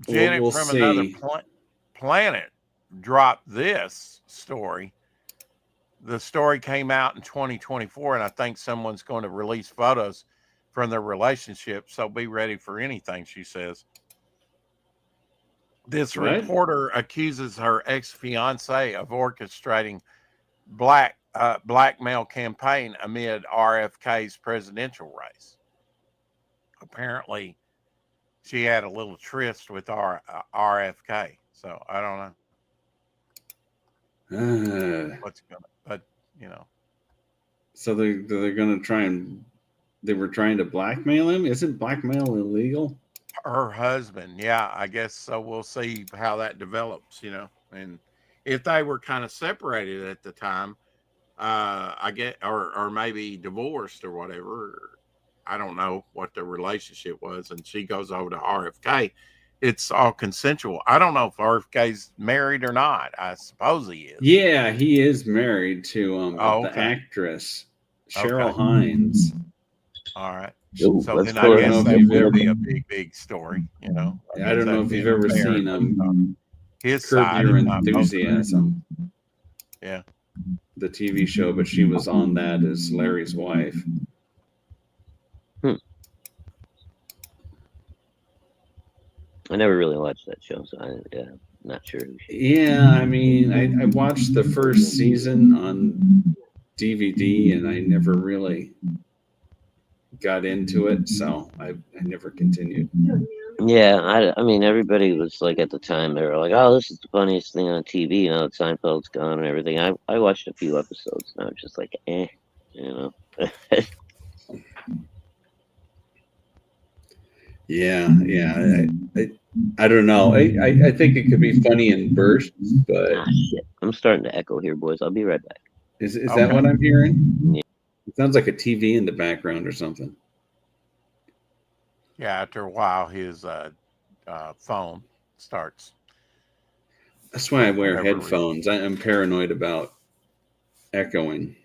Janet we'll from see. another planet dropped this story. The story came out in 2024, and I think someone's going to release photos from their relationship. So be ready for anything, she says. This What? reporter accuses her ex-fiance of orchestrating blackmail campaign amid RFK's presidential race. Apparently, she had a little tryst with RFK. So I don't know what's gonna, but you know. So they're gonna try and they were trying to blackmail him. Isn't blackmail illegal? Her husband, yeah, I guess so. We'll see how that develops, you know. And if they were kind of separated at the time, I get, or maybe divorced or whatever. I don't know what the relationship was, and she goes over to RFK. It's all consensual. I don't know if RFK's married or not. I suppose he is. Yeah, he is married to the okay. actress Cheryl Hines. All right. Ooh, So let's then go I guess ahead. that would be a big story, you know. I don't know if you've ever seen his Curb side, Your if not both. Enthusiasm. Yeah. The TV show, but she was on that as Larry's wife. I never really watched that show, so I'm not sure who she Yeah, I mean, I watched the first season on DVD, and I never really got into it, so I never continued. Yeah, I mean, everybody was like, at the time, they were like, oh, this is the funniest thing on TV, now that Seinfeld's gone and everything. I watched a few episodes, and I was just like, you know. Yeah. I don't know. I think it could be funny in bursts, but Shit. I'm starting to echo here, boys. I'll be right back. is Okay. that what I'm hearing? Yeah. It sounds like a TV in the background or something. Yeah, after a while, his phone starts. That's why I wear Whatever headphones. I'm paranoid about echoing.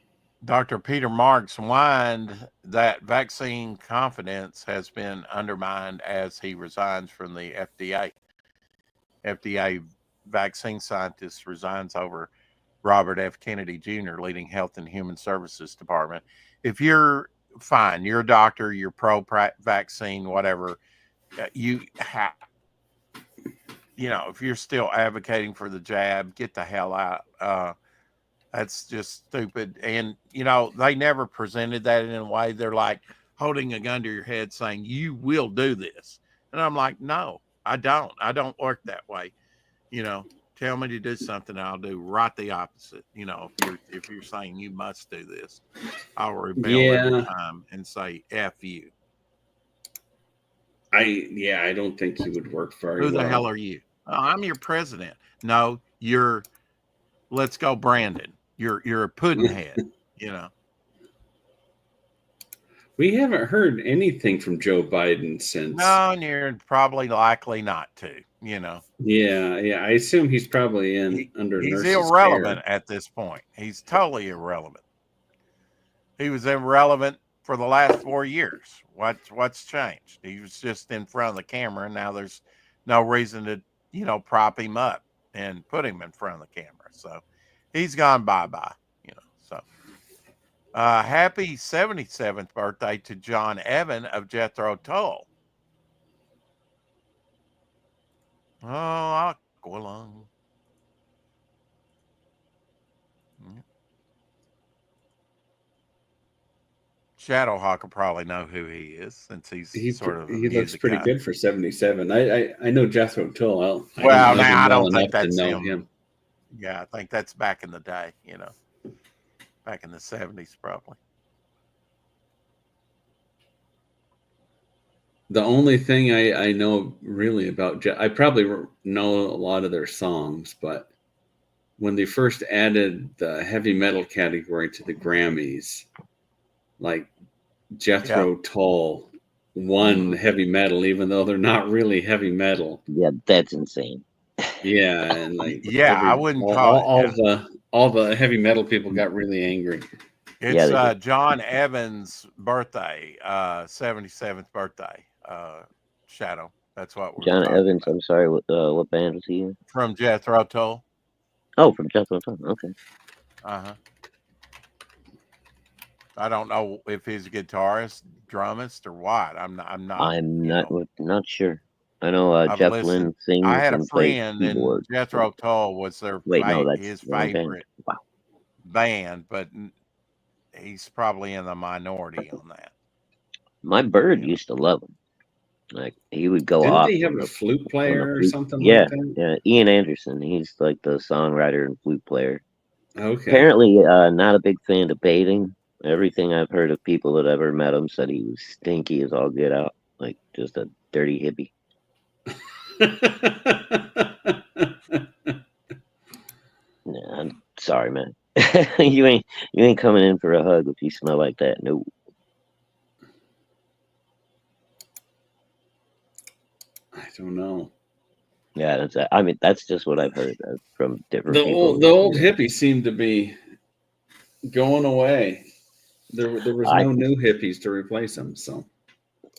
Dr. Peter Marks whined that vaccine confidence has been undermined as he resigns from the FDA. FDA vaccine scientist resigns over Robert F. Kennedy Jr. leading Health and Human Services Department. If you're fine, you're a doctor, you're pro-vaccine, whatever, you have, you know, if you're still advocating for the jab, get the hell out. That's just stupid. And, you know, they never presented that in a way. They're like holding a gun to your head saying, you will do this. And I'm like, no, I don't. I don't work that way. You know, tell me to do something, I'll do right the opposite. You know, if you're saying you must do this, I'll rebel every time and say, F you. I don't think he would work very well. Who the hell are you? Oh, I'm your president. No, you're, let's go, Brandon. You're a pudding head, you know. We haven't heard anything from Joe Biden since. No, and you're probably likely not to, you know. Yeah. I assume he's probably under He's nurse's irrelevant care. at this point. He's totally irrelevant. He was irrelevant for the last 4 years. What's changed? He was just in front of the camera, and now there's no reason to, you know, prop him up and put him in front of the camera. So he's gone bye-bye, you know. So happy 77th birthday to John Evan of Jethro Tull. Oh, I'll go along. Shadowhawk will probably know who he is since he looks pretty good for 77. I know Jethro Tull. I don't think that's know him. Yeah, I think that's back in the day, you know, back in the 70s probably. The only thing I know really about I probably know a lot of their songs, but when they first added the heavy metal category to the Grammys, like Jethro Tull one heavy metal, even though they're not really heavy metal. Yeah, that's insane. Yeah, and like Yeah, I wouldn't call it. all the heavy metal people got really angry. It's they did. John Evans' birthday, 77th birthday. Shadow. That's what we're John talking Evans. about. I'm sorry. What band was he in? From Jethro Tull. Oh, from Jethro Tull. Okay. Uh-huh. I don't know if he's a guitarist, drummist, or what. I'm not sure. I know I've Jeff listened. Lynne sings I had a and plays friend, keyboard. and Jethro Tull was their Wait, no, that's his the wrong band. favorite Wow. band, but he's probably in the minority on that. My bird used to love him. Like he would go Didn't off. he have on a the- flute on the player or flute. something Yeah, like that? yeah. Ian Anderson. He's like the songwriter and flute player. Okay. Apparently, not a big fan of bathing. Everything I've heard of people that ever met him said he was stinky as all get out, like just a dirty hippie. Nah, I'm sorry, man. you ain't coming in for a hug if you smell like that. No. I don't know. Yeah, that's just what I've heard from different The people. old hippies seem to be going away. There was no new hippies to replace them. So,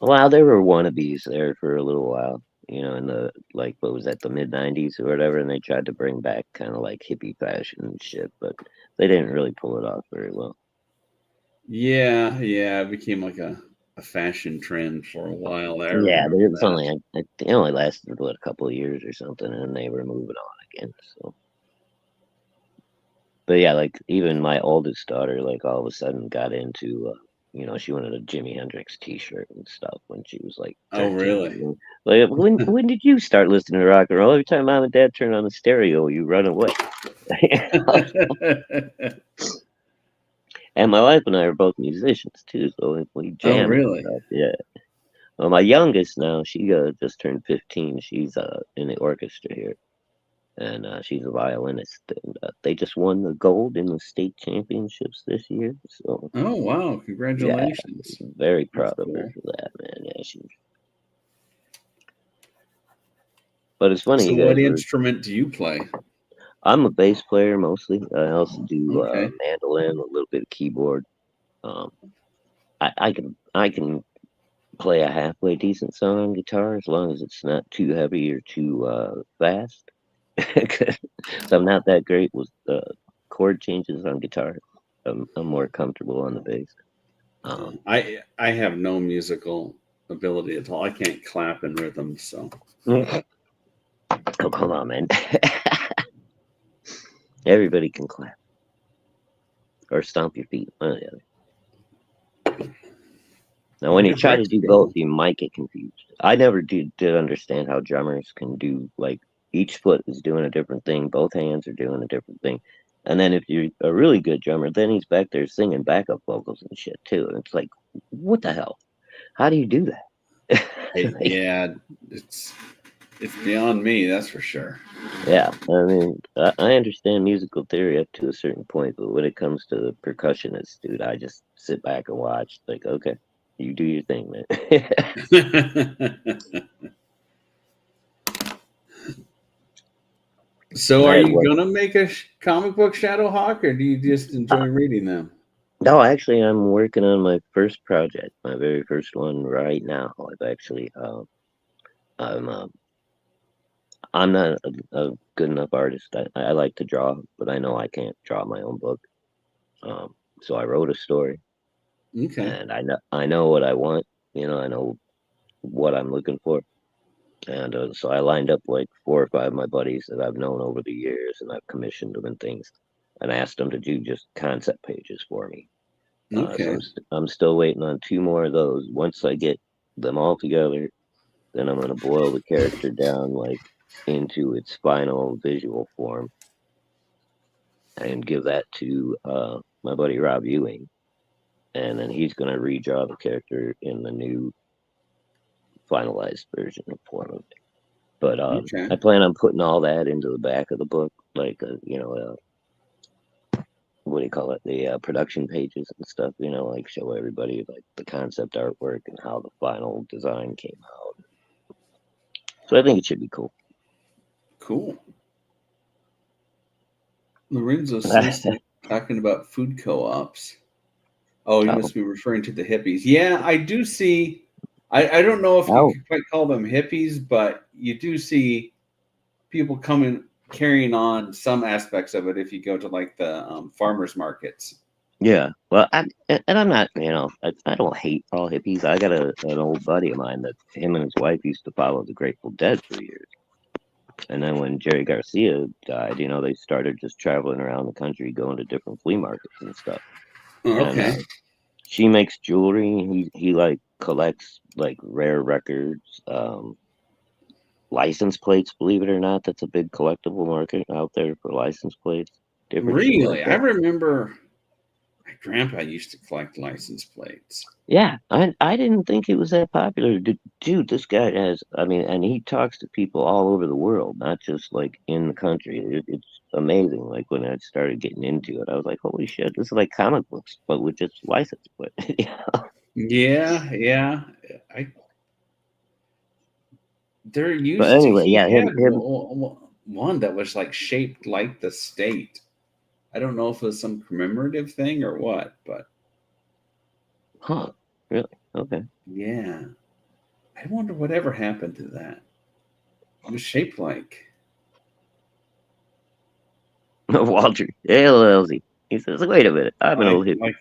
well, there were wannabes there for a little while, in the what was that, the mid '90s or whatever, and they tried to bring back kind of like hippie fashion and shit, but they didn't really pull it off very well. yeah, it became like a fashion trend for a while there. Yeah, but it was only lasted a couple of years or something, and they were moving on again. So, but yeah, like even my oldest daughter, like all of a sudden got into, she wanted a Jimi Hendrix T-shirt and stuff when she was like 13. Oh, really? Like when did you start listening to rock and roll? Every time mom and dad turn on the stereo, you run away. And my wife and I are both musicians too, so we jam. Oh, really? And stuff. Yeah. Well, my youngest now, she just turned 15. She's in the orchestra here, and she's a violinist. And they just won the gold in the state championships this year. So, oh, wow! Congratulations! Yeah, very proud That's of her cool. for that, man. Yeah, But it's funny. So, what instrument do you play? I'm a bass player mostly. I also do Okay. mandolin, a little bit of keyboard. I can play a halfway decent song on guitar as long as it's not too heavy or too fast. So I'm not that great with chord changes on guitar. I'm more comfortable on the bass. I have no musical ability at all. I can't clap in rhythm, so. Oh, come on, man. Everybody can clap. Or stomp your feet. One or the other. Now, when you try to do both, you might get confused. I never did understand how drummers can do, like, each foot is doing a different thing. Both hands are doing a different thing. And then if you're a really good drummer, then he's back there singing backup vocals and shit, too. And it's like, what the hell? How do you do that? Yeah, it's beyond me, that's for sure. Yeah, I mean, I understand musical theory up to a certain point, but when it comes to the percussionists, dude, I just sit back and watch. Like, okay, you do your thing, man. So, are you gonna make a comic book Shadowhawk, or do you just enjoy reading them? No, actually, I'm working on my first project, my very first one right now. I've actually, I'm not a good enough artist. I like to draw, but I know I can't draw my own book. So I wrote a story, Okay. and I know what I want. I know what I'm looking for, and so I lined up like 4 or 5 of my buddies that I've known over the years, and I've commissioned them and things, and asked them to do just concept pages for me. Okay. So I'm still waiting on 2 more of those. Once I get them all together, then I'm gonna boil the character down like into its final visual form and give that to my buddy Rob Ewing, and then he's gonna redraw the character in the new finalized version of form of it. But Okay. I plan on putting all that into the back of the book, like what do you call it? The production pages and stuff. You know, like show everybody like the concept artwork and how the final design came out. So I think it should be cool. Cool. Lorenzo Simpson talking about food co-ops. Oh, you must be referring to the hippies. Yeah, I do see. I don't know if you could quite call them hippies, but you do see people carrying on some aspects of it if you go to like the farmers markets. Yeah, well, I'm not, you know, I don't hate all hippies. I got an old buddy of mine that him and his wife used to follow the Grateful Dead for years. And then when Jerry Garcia died, you know, they started just traveling around the country, going to different flea markets and stuff. Okay. And, she makes jewelry. He like collects like rare records, license plates. Believe it or not, that's a big collectible market out there for license plates. Different shit Really, like I that. remember my grandpa used to collect license plates. Yeah, I didn't think it was that popular. Dude, this guy has, I mean, and he talks to people all over the world, not just like in the country. It's amazing. Like when I started getting into it, I was like, holy shit, this is like comic books, but with just license plate. Yeah. There used But anyway, he yeah, had him. one that was like shaped like the state. I don't know if it was some commemorative thing or what, but Huh? Really? Okay. yeah. I wonder whatever happened to that. It was shaped like. Walter LLZ. He says, "Wait a minute, I'm an old hippie."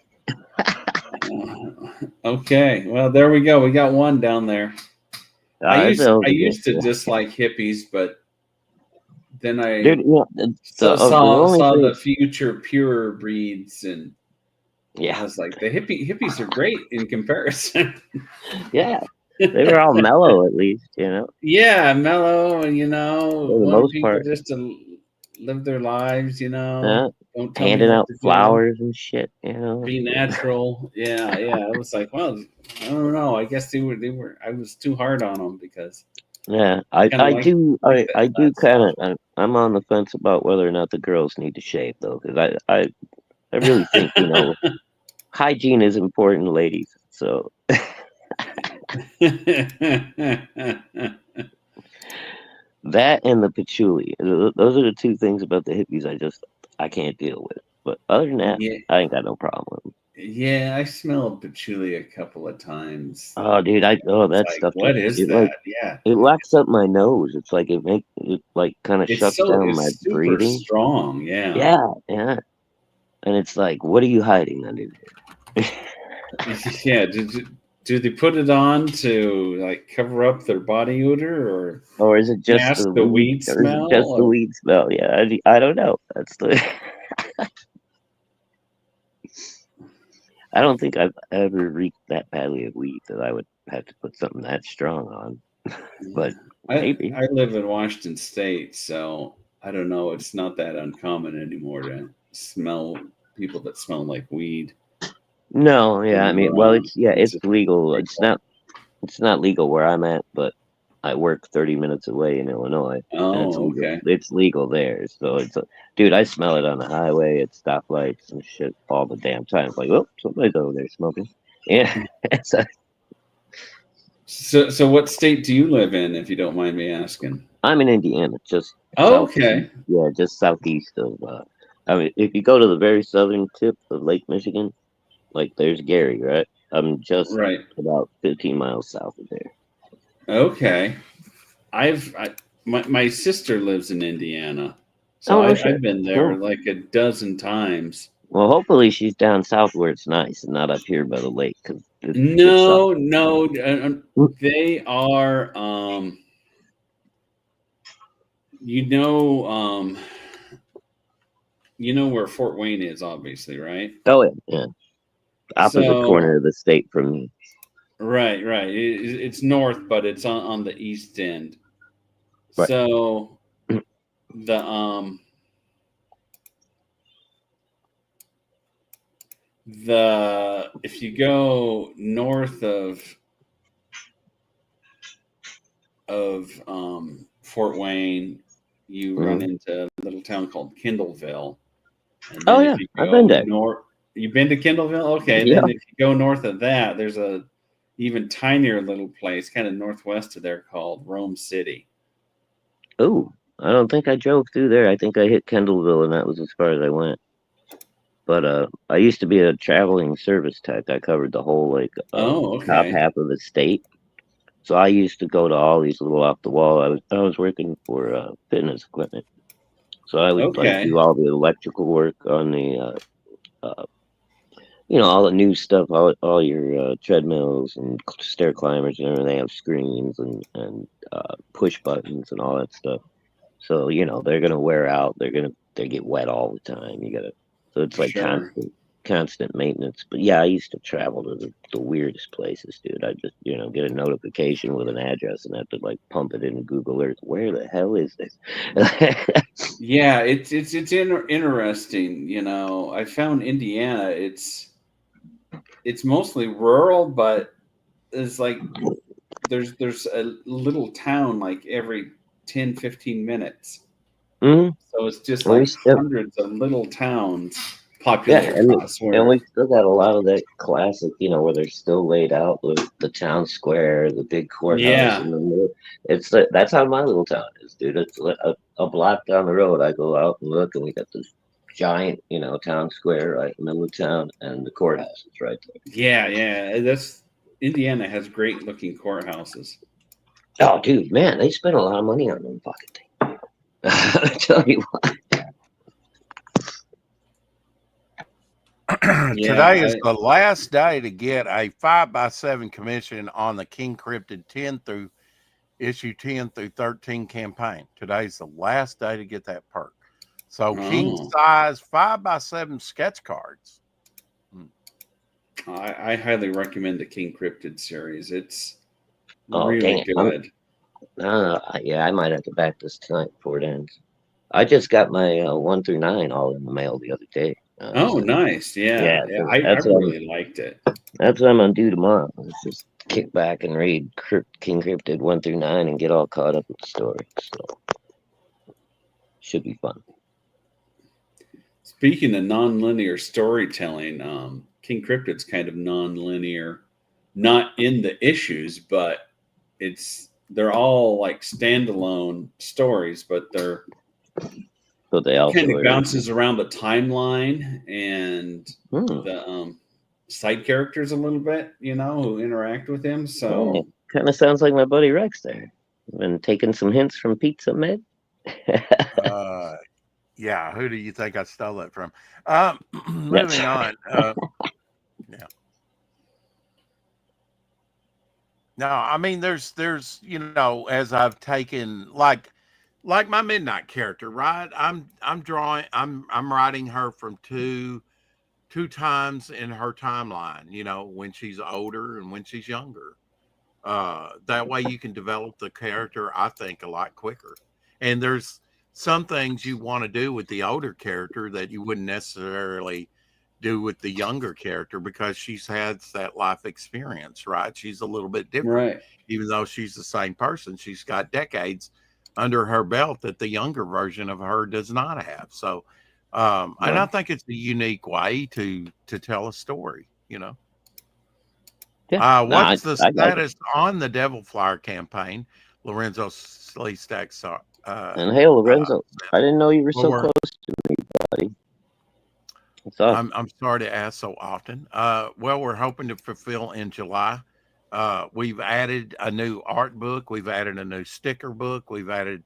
Okay, well there we go. We got one down there. I used to dislike hippies, but then I saw the future pure breeds, and I was like, the hippies are great in comparison. Yeah, they were all mellow at least, you know. Yeah, mellow, and you know, for the most part, just to live their lives, you know. Don't tell handing me out flowers and shit, you know. Be natural. Yeah. I was like, well, I don't know. I guess they were. I was too hard on them because. Yeah, I do kind of. I'm on the fence about whether or not the girls need to shave though, because I really think, you know, hygiene is important, ladies. So. That and the patchouli. Those are the two things about the hippies I can't deal with. But other than that, I ain't got no problem with them. Yeah, I smelled patchouli a couple of times. Oh, dude, that stuff. What is that? Like, yeah, it locks up my nose. It's like it like kind of shuts down my breathing. Strong, yeah. Yeah. And it's like, what are you hiding under there? Yeah, do they put it on to like cover up their body odor, or is it just the weed smell? Just the weed smell. Yeah, I don't know. That's the. I don't think I've ever reeked that badly of weed that I would have to put something that strong on. But maybe. I live in Washington State, so I don't know. It's not that uncommon anymore to smell people that smell like weed. No, yeah, I mean, well, it's legal. It's not legal where I'm at, but I work 30 minutes away in Illinois. Oh, okay. It's legal there, so dude, I smell it on the highway at stoplights and shit all the damn time. It's like, oh, somebody's over there smoking. Yeah. So what state do you live in, if you don't mind me asking? I'm in Indiana, just okay. Yeah, just southeast of. I mean, if you go to the very southern tip of Lake Michigan. Like there's Gary, right? I'm just about 15 miles south of there. Okay, my sister lives in Indiana, so I've been there like a dozen times. Well, hopefully she's down south where it's nice and not up here by the lake. No, they are. You know where Fort Wayne is, obviously, right? Oh yeah. Opposite corner of the state from me. Right. It's north, but it's on the east end. Right. So if you go north of Fort Wayne, you run into a little town called Kindleville. And Oh then yeah, if you I've go been there. north, you've been to Kindleville? Okay. Yeah. Then if you go north of that, there's a even tinier little place kind of northwest of there called Rome City. Oh, I don't think I drove through there. I think I hit Kendallville, and that was as far as I went. But I used to be a traveling service tech. I covered the whole Oh, top okay. half of the state. So I used to go to all these little off the wall. I was working for fitness equipment. So I would like Okay. do all the electrical work on the uh, all the new stuff, all your treadmills and stair climbers and everything. They have screens and push buttons and all that stuff. So they're gonna wear out. They get wet all the time. So it's like Sure. constant maintenance. But yeah, I used to travel to the weirdest places, dude. I just get a notification with an address and have to like pump it in Google Earth. Where the hell is this? Yeah, it's interesting. I found Indiana. It's mostly rural, but it's like there's a little town like every 10, 15 minutes. hmm So it's just And we like still, hundreds of little towns yeah, populated and across and where. we still got a lot of that classic, where they're still laid out the town square, the big courthouse Yeah. in the middle. That's how my little town is, dude. It's a block down the road. I go out and look, and we got this giant, town square right in the middle of town, and the courthouse is right Yeah. That's Indiana has great looking courthouses. there. Oh, dude, man, they spent a lot of money on them fucking things. I tell you what. Today is the last day to get a 5x7 commission on the King Cryptid 10 through issue 10 through 13 campaign. Today's the last day to get that perk. So king size 5x7 sketch cards. I highly recommend the King Cryptid series. It's Oh, really dang it. good. Yeah, I might have to back this tonight before it ends. I just got my 1 through 9 all in the mail the other day. Oh, nice. Yeah. So I that's what really liked it. that's what I'm gonna do tomorrow. Let's just kick back and read King Cryptid 1 through 9 and get all caught up with the story. So should be fun. Speaking of nonlinear storytelling, King Cryptid's kind of nonlinear, not in the issues, but they're all like standalone stories, but they're So they also kind of bounces around the timeline and the side characters a little bit, who interact with him. So kind of sounds like my buddy Rex there. Been taking some hints from Pizza Med. Yeah, who do you think I stole that from? Moving on. Yeah. No, I mean there's as I've taken like my Midnight character, right? I'm writing her from two times in her timeline, when she's older and when she's younger. That way you can develop the character, I think, a lot quicker. And there's some things you want to do with the older character that you wouldn't necessarily do with the younger character because she's had that life experience, right? She's a little bit different. right. Even though she's the same person, she's got decades under her belt that the younger version of her does not have. So, and I think it's a unique way to tell a story, Yeah. What's the status on the Devil Flyer campaign? Lorenzo Sleestack. And hey, Lorenzo, I didn't know you were so close to me, buddy. I'm sorry to ask so often. Well, we're hoping to fulfill in July. We've added a new art book. We've added a new sticker book. We've added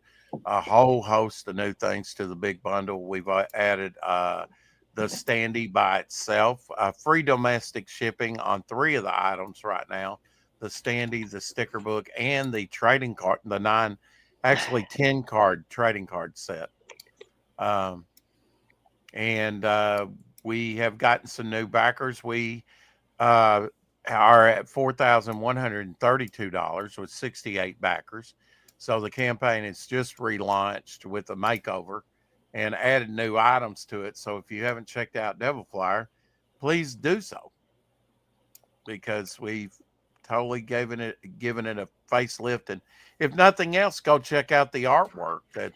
a whole host of new things to the big bundle. We've added the standee by itself, free domestic shipping on 3 of the items right now: the standee, the sticker book, and the trading card, the 10 card trading card set. And we have gotten some new backers. We are at $4,132 with 68 backers. So the campaign is just relaunched with a makeover and added new items to it. So if you haven't checked out Devil Flyer, please do so, because we've totally given it a facelift. And if nothing else, go check out the artwork that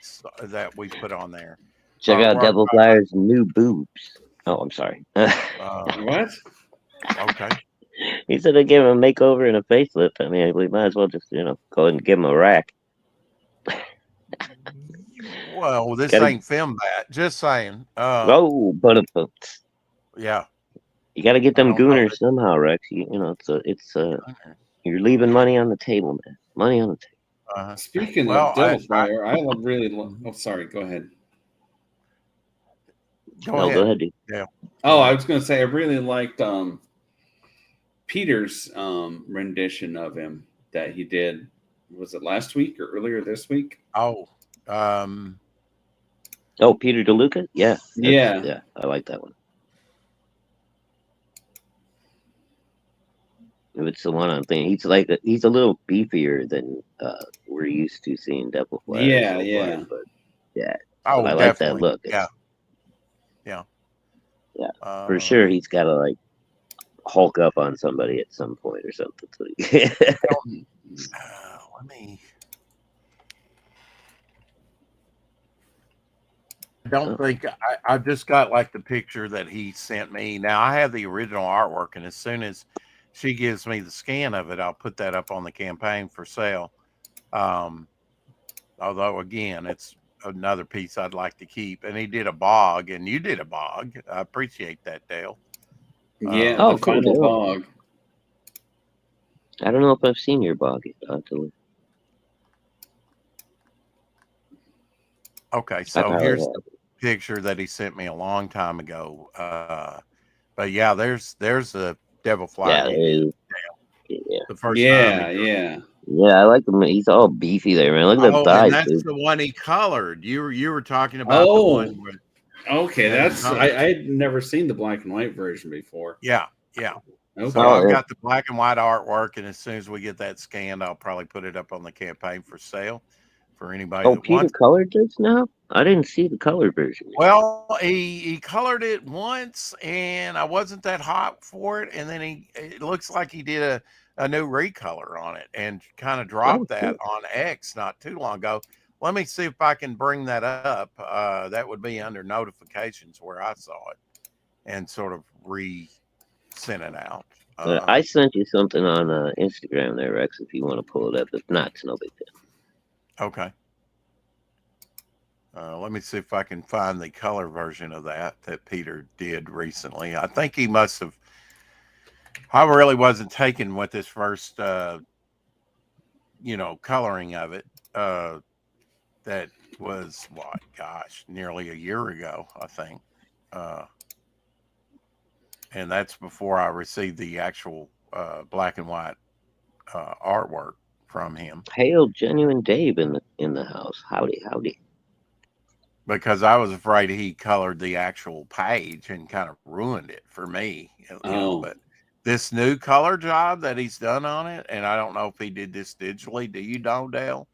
we put on there. Check out Mark, Devil Flyer's new boobs. Oh, I'm sorry. What? okay. He said they gave him a makeover and a facelift. I mean, we might as well just, go ahead and give him a rack. Well, this Gotta- ain't film that. Just saying. Oh, but Yeah. you got to get I them don't know gooners somehow, Rex. You're leaving money on the table, man. Money on the table. Speaking Well, of Devil Flyer, I really love. Oh, sorry. Go ahead. Go No, ahead. go ahead, dude. Yeah. Oh, I was going to say I really liked Peter's rendition of him that he did. Was it last week or earlier this week? Oh, Oh, Peter DeLuca? Yeah. Yeah. Yeah, I like that one. If it's the one I'm thinking, he's a little beefier than we're used to seeing Devil Flyer. Yeah, so yeah. far, but yeah. oh, But I like that definitely. look. Yeah. Yeah. For sure, he's got to like Hulk up on somebody at some point or something. Let me. I don't think I've just got like the picture that he sent me. Now I have the original artwork, and as soon as she gives me the scan of it, I'll put that up on the campaign for sale. Although again, it's another piece I'd like to keep. And he did a bog, and you did a bog. I appreciate that, Dale. Yeah, Oh, the cool, final Dale. bog. I don't know if I've seen your bog yet. I'll have to look. Okay, I so probably here's have. the picture that he sent me a long time ago. But yeah, there's the Devil Flyer. Yeah, The first Yeah, time. yeah. yeah, I like him. He's all beefy there, man. Look at the Oh, thighs, and that's dude. the one he colored. You were talking about the Oh, one with okay. that he That's colored. I had never seen the black and white version before. Yeah. Okay. So Oh, I've yeah. got the black and white artwork, and as soon as we get that scanned, I'll probably put it up on the campaign for sale for anybody Oh, that Peter wants. colored this now? I didn't see the color version. Well, he colored it once, and I wasn't that hot for it, and then it looks like he did a new recolor on it and kind of dropped that on X not too long ago. Let me see if I can bring that up. That would be under notifications where I saw it and sort of sent it out. I sent you something on Instagram there, Rex, if you want to pull it up. If not, it's no big deal. Okay. Let me see if I can find the color version of that Peter did recently. I think he must have. I really wasn't taken with this first, coloring of it. That was what, gosh, nearly a year ago, I think. And that's before I received the actual black and white artwork from him. Hail Genuine Dave in the house. Howdy, howdy. Because I was afraid he colored the actual page and kind of ruined it for me. But this new color job that he's done on it, and I don't know if he did this digitally. Do you know, Dale?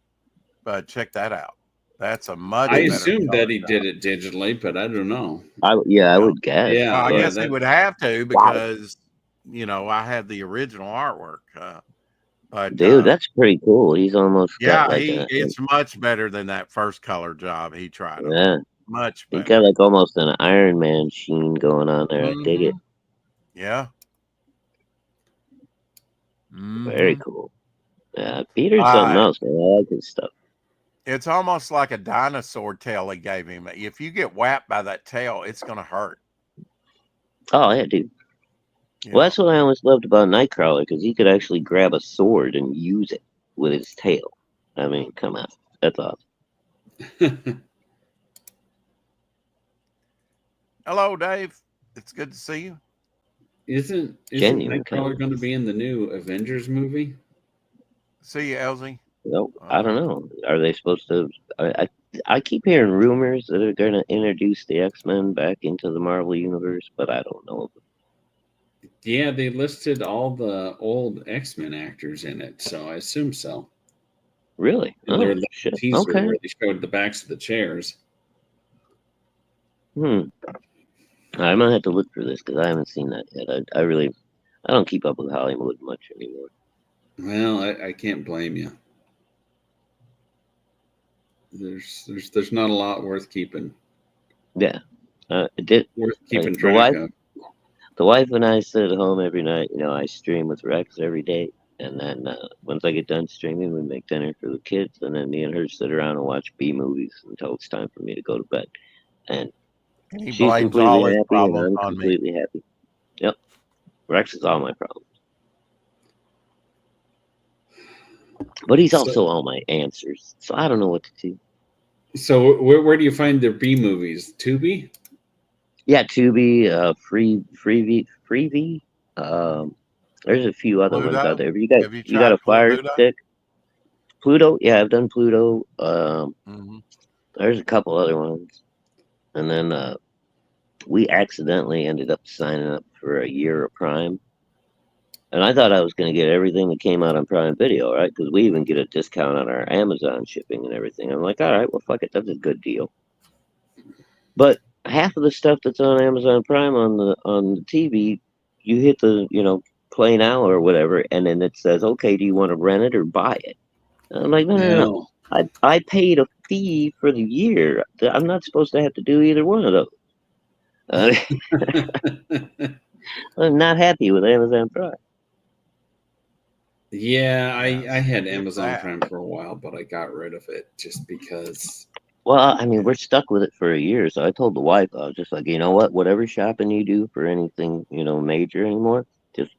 But check that out. That's a much I better assumed color that he job. did it digitally, but I don't know. I would guess. Yeah, Well, I yeah, guess he would have to because, I had the original artwork. But Dude, that's pretty cool. He's almost got like it's much better than that first color job he tried. Yeah. Much He's better. got like almost an Iron Man sheen going on there. I dig it. Yeah. Very cool. Yeah, Peter's something else, man. I like his stuff. It's almost like a dinosaur tail he gave him. If you get whacked by that tail, it's going to hurt. Oh, yeah, dude. Well, that's what I always loved about Nightcrawler, because he could actually grab a sword and use it with his tail. I mean, come on. That's awesome. Hello, Dave. It's good to see you. Isn't Genuine Nightcrawler going to be in the new Avengers movie? See you, Elsie. No, I don't know. Are they supposed to? I keep hearing rumors that they're going to introduce the X-Men back into the Marvel Universe, but I don't know. Yeah, they listed all the old X-Men actors in it, so I assume so. Really? And Oh, there's the shit. teaser Okay. where they showed the backs of the chairs. I might have to look for this because I haven't seen that yet. I don't keep up with Hollywood much anymore. Well, I can't blame you. There's not a lot worth keeping. Yeah. It did. Worth keeping The track wife, of. the wife and I sit at home every night. I stream with Rex every day, and then once I get done streaming, we make dinner for the kids, and then me and her sit around and watch B movies until it's time for me to go to bed. And And he she's blames completely all his happy, and problems I'm on me. completely happy. Yep. Rex is all my problems, but he's also all my answers. So I don't know what to do. So where do you find their B movies? Tubi? Yeah, Tubi, Freevee. There's a few other ones out Pluto? there. But Have you you got tried a Fire Pluto? Stick, Pluto. Yeah, I've done Pluto. Mm-hmm. There's a couple other ones, and then we accidentally ended up signing up for a year of Prime, and I thought I was going to get everything that came out on Prime Video, right? Because we even get a discount on our Amazon shipping and everything. I'm like, all right, well, fuck it, that's a good deal. But half of the stuff that's on Amazon Prime on the TV, you hit the play now or whatever, and then it says, okay, do you want to rent it or buy it? And I'm like, no. I paid a fee for the year. I'm not supposed to have to do either one of those. I'm not happy with Amazon Prime. Yeah, I Yes, had it's Amazon that. Prime for a while, but I got rid of it just because. Well, I mean, we're stuck with it for a year. So I told the wife, I was just like, you know what? Whatever shopping you do for anything, major anymore, just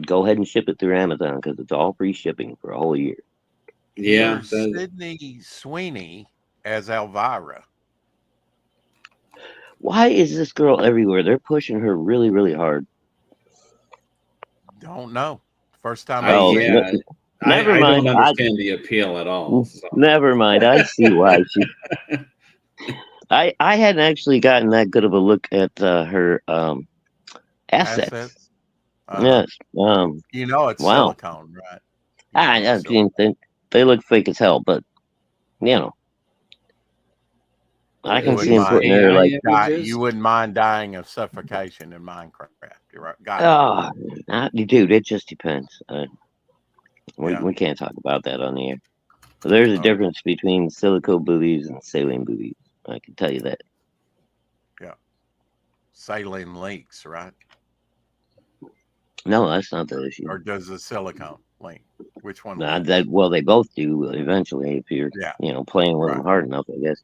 go ahead and ship it through Amazon because it's all free shipping for a whole year. Yeah, Here's Sydney Sweeney as Elvira. Why is this girl everywhere? They're pushing her really, really hard. Don't know. First time Oh, I've seen no, it. never I mind. don't understand the appeal at all. So. Never mind. I see why she. I hadn't actually gotten that good of a look at her assets. Yes. It's wow. silicone, right? I mean, they look fake as hell, but I can see him putting her like. You wouldn't mind dying of suffocation in Minecraft, right? Oh, dude, it just depends. We can't talk about that on the air. But there's a difference between silicone boobies and saline boobies. I can tell you that. Yeah, saline leaks, right? No, that's not the issue. Or does the silicone leak? Which one? Well, they both do eventually if you're playing with them hard enough, I guess.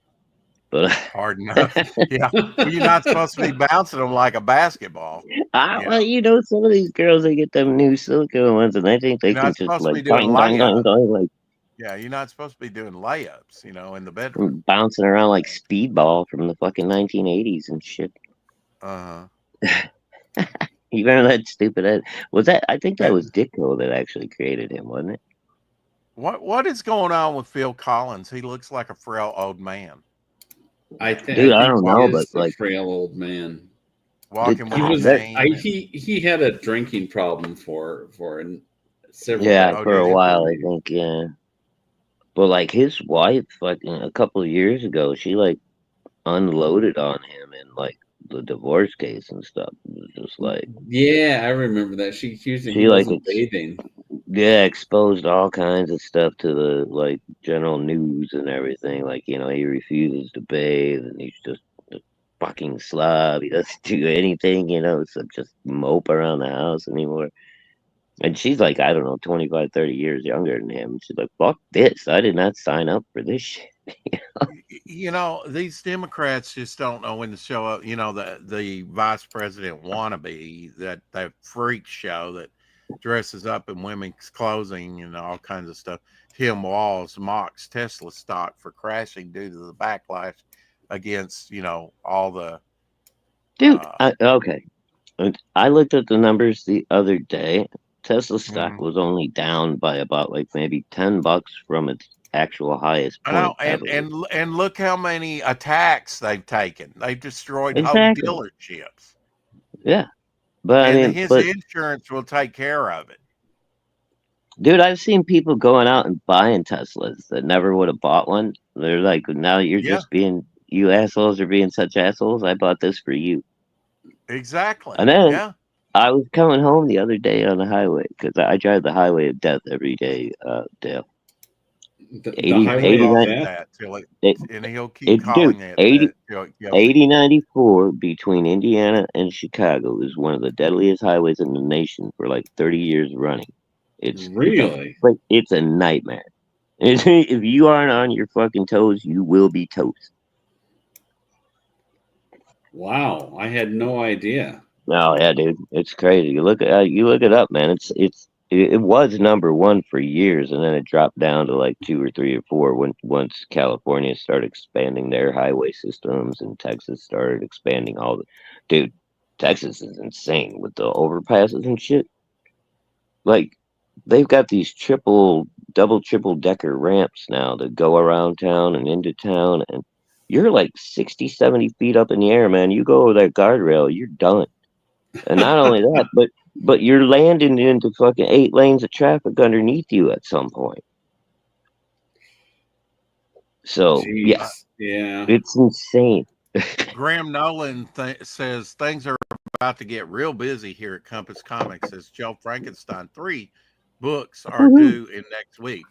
But hard enough, yeah. Well, you're not supposed to be bouncing them like a basketball. Well, some of these girls, they get them new silicone ones, and I think they can just like like. Yeah, you're not supposed to be doing layups, in the bedroom. Bouncing around like speedball from the fucking 1980s and shit. You remember that stupid Ed? Was that? I think that was Ditko that actually created him, wasn't it? What is going on with Phil Collins? He looks like a frail old man. I think I don't know, but like frail old man. Walking with he had a drinking problem for several for a while, I think, yeah. But like his wife, fucking a couple of years ago, she like unloaded on him in like the divorce case and stuff. It was just like, yeah, I remember that. She accused him. He wasn't bathing. Yeah, exposed all kinds of stuff to the like general news and everything. Like, he refuses to bathe and he's just a fucking slob. He doesn't do anything, so just mope around the house anymore. And she's like, I don't know, 25, 30 years younger than him. She's like, fuck this. I did not sign up for this shit. These Democrats just don't know when to show up. The vice president wannabe, that freak show that dresses up in women's clothing and all kinds of stuff. Tim Walz mocks Tesla stock for crashing due to the backlash against, all the. Dude, okay. I looked at the numbers the other day. Tesla stock was only down by about like maybe $10 from its actual highest point. And look how many attacks they've taken. They've destroyed whole dealerships. Yeah. But his insurance will take care of it. Dude, I've seen people going out and buying Teslas that never would have bought one. They're like, now you're just you assholes are being such assholes. I bought this for you. Exactly. And then I was coming home the other day on the highway because I drive the highway of death every day, Dale. The 80, highway He of calls 89, it death. that till it, it, and he'll keep dude, calling it 80, that till it kills him. 8094 between Indiana and Chicago is one of the deadliest highways in the nation for like 30 years running. Really? It's a nightmare. If you aren't on your fucking toes, you will be toast. Wow, I had no idea. No, yeah, dude, it's crazy. You look it up, man. It was number one for years, and then it dropped down to like 2 or 3 or 4 once California started expanding their highway systems and Texas started expanding all the. Dude, Texas is insane with the overpasses and shit. Like they've got these triple decker ramps now that go around town and into town, and you're like 60, 70 feet up in the air, man. You go over that guardrail, you're done. And not only that, but you're landing into fucking 8 lanes of traffic underneath you at some point. So Jeez. yeah, Yeah. it's insane. Graham Nolan says things are about to get real busy here at Compass Comics as Joe Frankenstein 3 books are due in next week.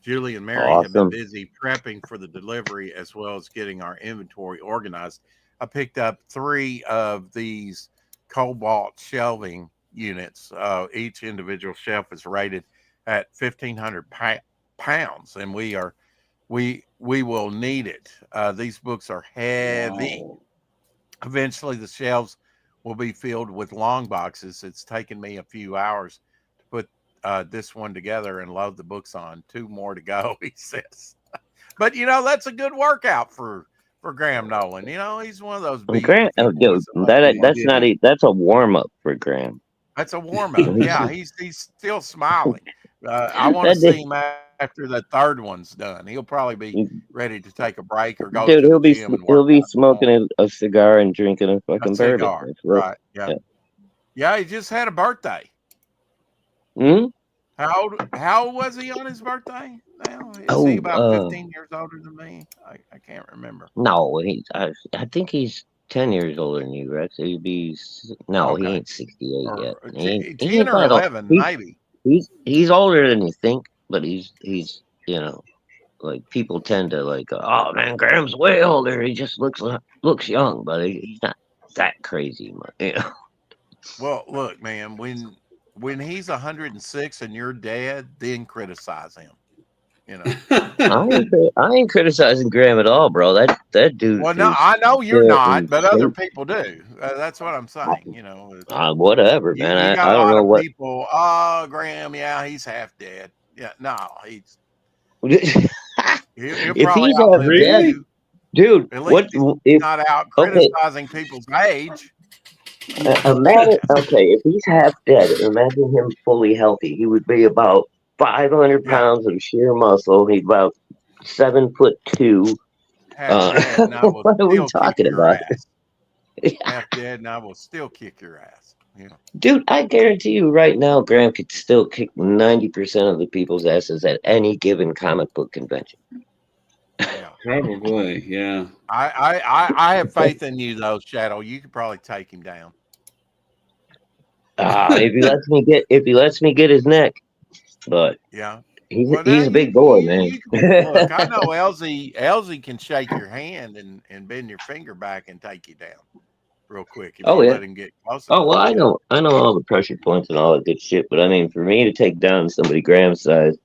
Julie and Mary have been Awesome. busy prepping for the delivery as well as getting our inventory organized. I picked up 3 of these Cobalt shelving units. Each individual shelf is rated at 1,500 pounds, and we will need it. These books are heavy. Wow. Eventually, the shelves will be filled with long boxes. It's taken me a few hours to put this one together and load the books on. 2 more to go, he says. But that's a good workout for Graham Nolan. He's one of those big Graham, boys dude, that like that's a warm up for Graham. that's a warm up. Yeah, he's still smiling. I want to That see him after the 3rd one's done. He'll probably be ready to take a break or go dude, to the gym and work he'll be out some more. smoking a cigar and drinking a A fucking cigar, bourbon. right? Yeah. Yeah, he just had a birthday. Hmm? How old was he on his birthday? Now is he about 15 years older than me? I can't remember. No, I think he's 10 years older than you, Rex. He Okay. ain't 68 Or yet. 10 or 11, maybe. He's older than you think, but he's like people tend to like, oh man, Graham's way older. He just looks young, but he's not that crazy, Well, look, man, when he's 106 and you're dead, then criticize him. I ain't criticizing Graham at all, bro. That dude. Well, no, I know you're not, but other insane. people do. That's what I'm saying. Whatever, You man. got I a don't lot know of what. people. Oh, Graham, yeah, he's half dead. Yeah, no, he'll If probably he's half outlive dead, you. dude, At least he's not out criticizing people's age. Imagine, okay, if he's half dead, imagine him fully healthy. He would be about 500 pounds of sheer muscle. He's about 7'2". Half dead, and I will What are we still kick talking your about? ass. Half dead, and I will still kick your ass. Dude, I guarantee you right now, Graham could still kick 90% of the people's asses at any given comic book convention. Yeah, probably. Yeah. I have faith in you, though, Shadow. You could probably take him down. If he lets me get his neck, but yeah, he's a big boy, man. Look, I know Elsie can shake your hand and bend your finger back and take you down real quick if you let him get close. Oh well, I know all the pressure points and all that good shit, but I mean, for me to take down somebody Graham's size,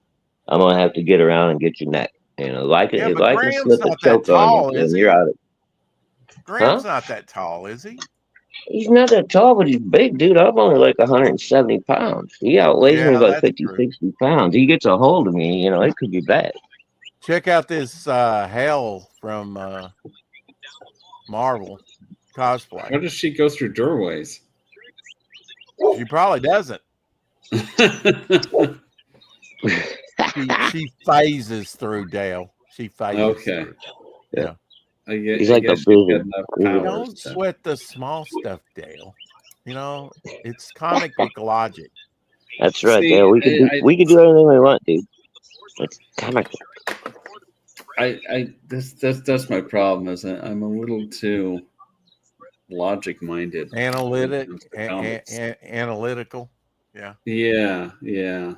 I'm gonna have to get around and get your neck. If I can slip a choke on you, then you're out of it. Graham's not that tall, is he? He's not that tall, but he's big, dude. I'm only like 170 pounds. He outweighs me by 50, 60 pounds. He gets a hold of me, it could be bad. Check out this Hell from Marvel cosplay. How does she go through doorways? She probably doesn't. she phases through, Dale. She phases. Okay. Through. Yeah. He's like a vision. Don't sweat the small stuff, Dale. It's comic book logic. That's right, Dale. We can do anything we want, dude. It's comic book. That's my problem. Is I'm a little too logic minded. Analytical. Yeah. Yeah.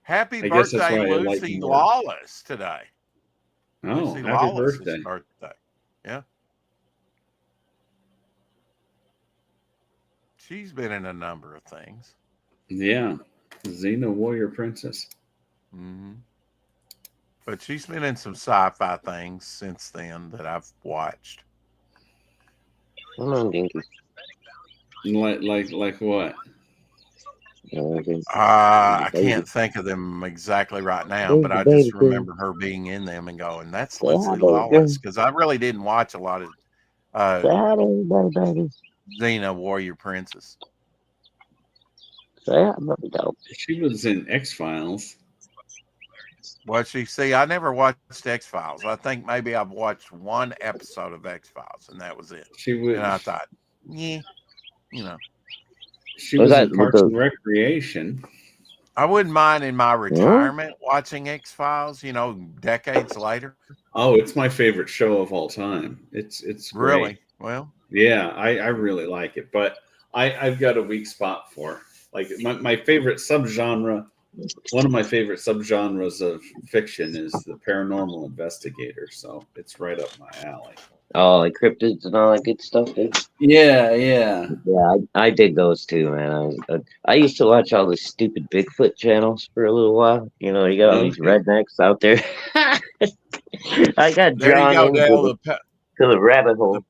Happy birthday, Lucy Lawless, today. Oh, Lucy happy Lawless's birthday. birthday. Yeah. She's been in a number of things. Yeah. Xena Warrior Princess. Hmm. But she's been in some sci-fi things since then that I've watched. Come on, Dinky. Like what? Okay. I Baby. can't think of them exactly right now, Where's but the I baby just thing? remember her being in them and going, "That's Say hi, Lucy baby girl. Lawless," because I really didn't watch a lot of Say hi to everybody, baby. Xena Warrior Princess. Say hi, baby dog. She was in X-Files. Well, see, I never watched X Files. I think maybe I've watched one episode of X Files, and that was it. She And I was thought, yeah, you know, she Was was that in with Parks the? and Recreation. I wouldn't mind in my Huh? retirement watching X Files. You know, decades later. Oh, it's my favorite show of all time. It's great. Really? Well, Yeah, I really like it, but I've got a weak spot for like my favorite subgenre. One of my favorite subgenres of fiction is the paranormal investigator, so it's right up my alley. Oh, like cryptids and all that good stuff, dude. Yeah. Yeah, I dig those too, man. I used to watch all the stupid Bigfoot channels for a little while. You know, you got all these Okay. rednecks out there. I got there you drawn go, into Dale. the rabbit hole.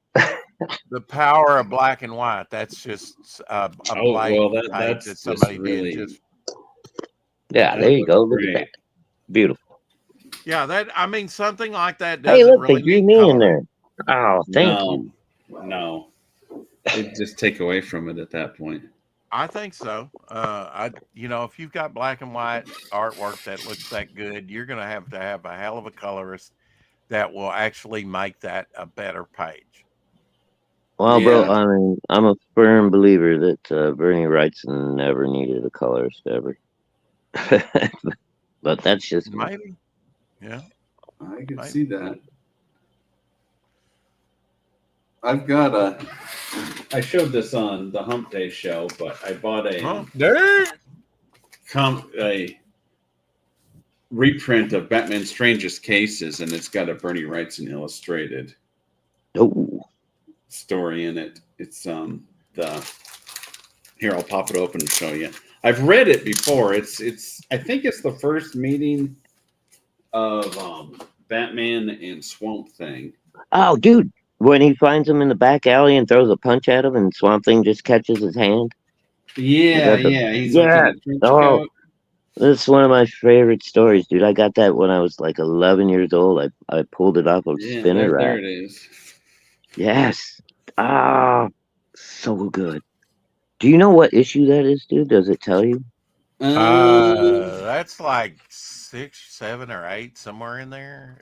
The power of black and white. That's just a Oh well, blatant tape that's that just somebody really did. Just Yeah, that there you looks go. Look at great. that. Beautiful. yeah, that I mean something like that Hey, doesn't look, they really drew need me in color. there. Oh, thank you. No, it just take away from it at that point. I think so. If you've got black and white artwork that looks that good, you're going to have a hell of a colorist that will actually make that a better page. Well, bro, Yeah. I mean, I'm a firm believer that Bernie Wrightson never needed a colorist ever. But that's just me. Maybe, yeah. I can Maybe. see that. I showed this on the Hump Day show, but I bought a reprint of Batman's Strangest Cases, and it's got a Bernie Wrightson illustrated Oh, story in it. It's here, I'll pop it open and show you. I've read it before. It's I think it's the first meeting of Batman and Swamp Thing. oh, dude, when he finds him in the back alley and throws a punch at him, and Swamp Thing just catches his hand. Yeah, that the- yeah. He's yeah. looking at trench Oh, coat. that's one of my favorite stories, dude. I got that when I was like 11 years old. I pulled it off a Yeah, spinner there rack. it is. Yes. Ah, so good. Do you know what issue that is, dude? Does it tell you? That's like 6, 7, or 8, somewhere in there.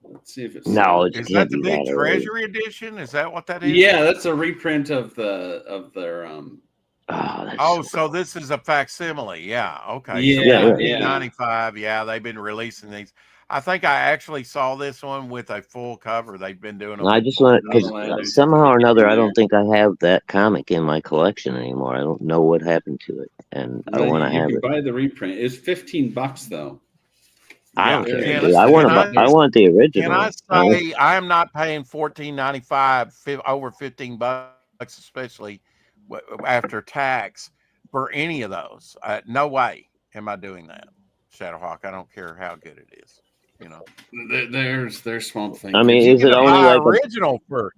Let's see if it's No, it Is can't that the be big that early. Treasury edition? Is that what that is? Yeah, that's a reprint of their Oh, that's Oh, so so this is a facsimile. Yeah. Okay. Yeah, So yeah. 1995. Yeah, they've been releasing these. I think I actually saw this one with a full cover. They've been doing them. I with just full want covers. because somehow or another, I don't think I have that comic in my collection anymore. I don't know what happened to it, and I Well, want to you have can it. buy the reprint. It's $15 though. I Yeah, don't care, Can dude. I- I want to. can I want the original. Can I say I am not paying $14.95 over $15, especially after tax, for any of those? No way am I doing that, Shadowhawk. I don't care how good it is. You know, There's Swamp Thing. I mean, you is it can only buy like a? original for?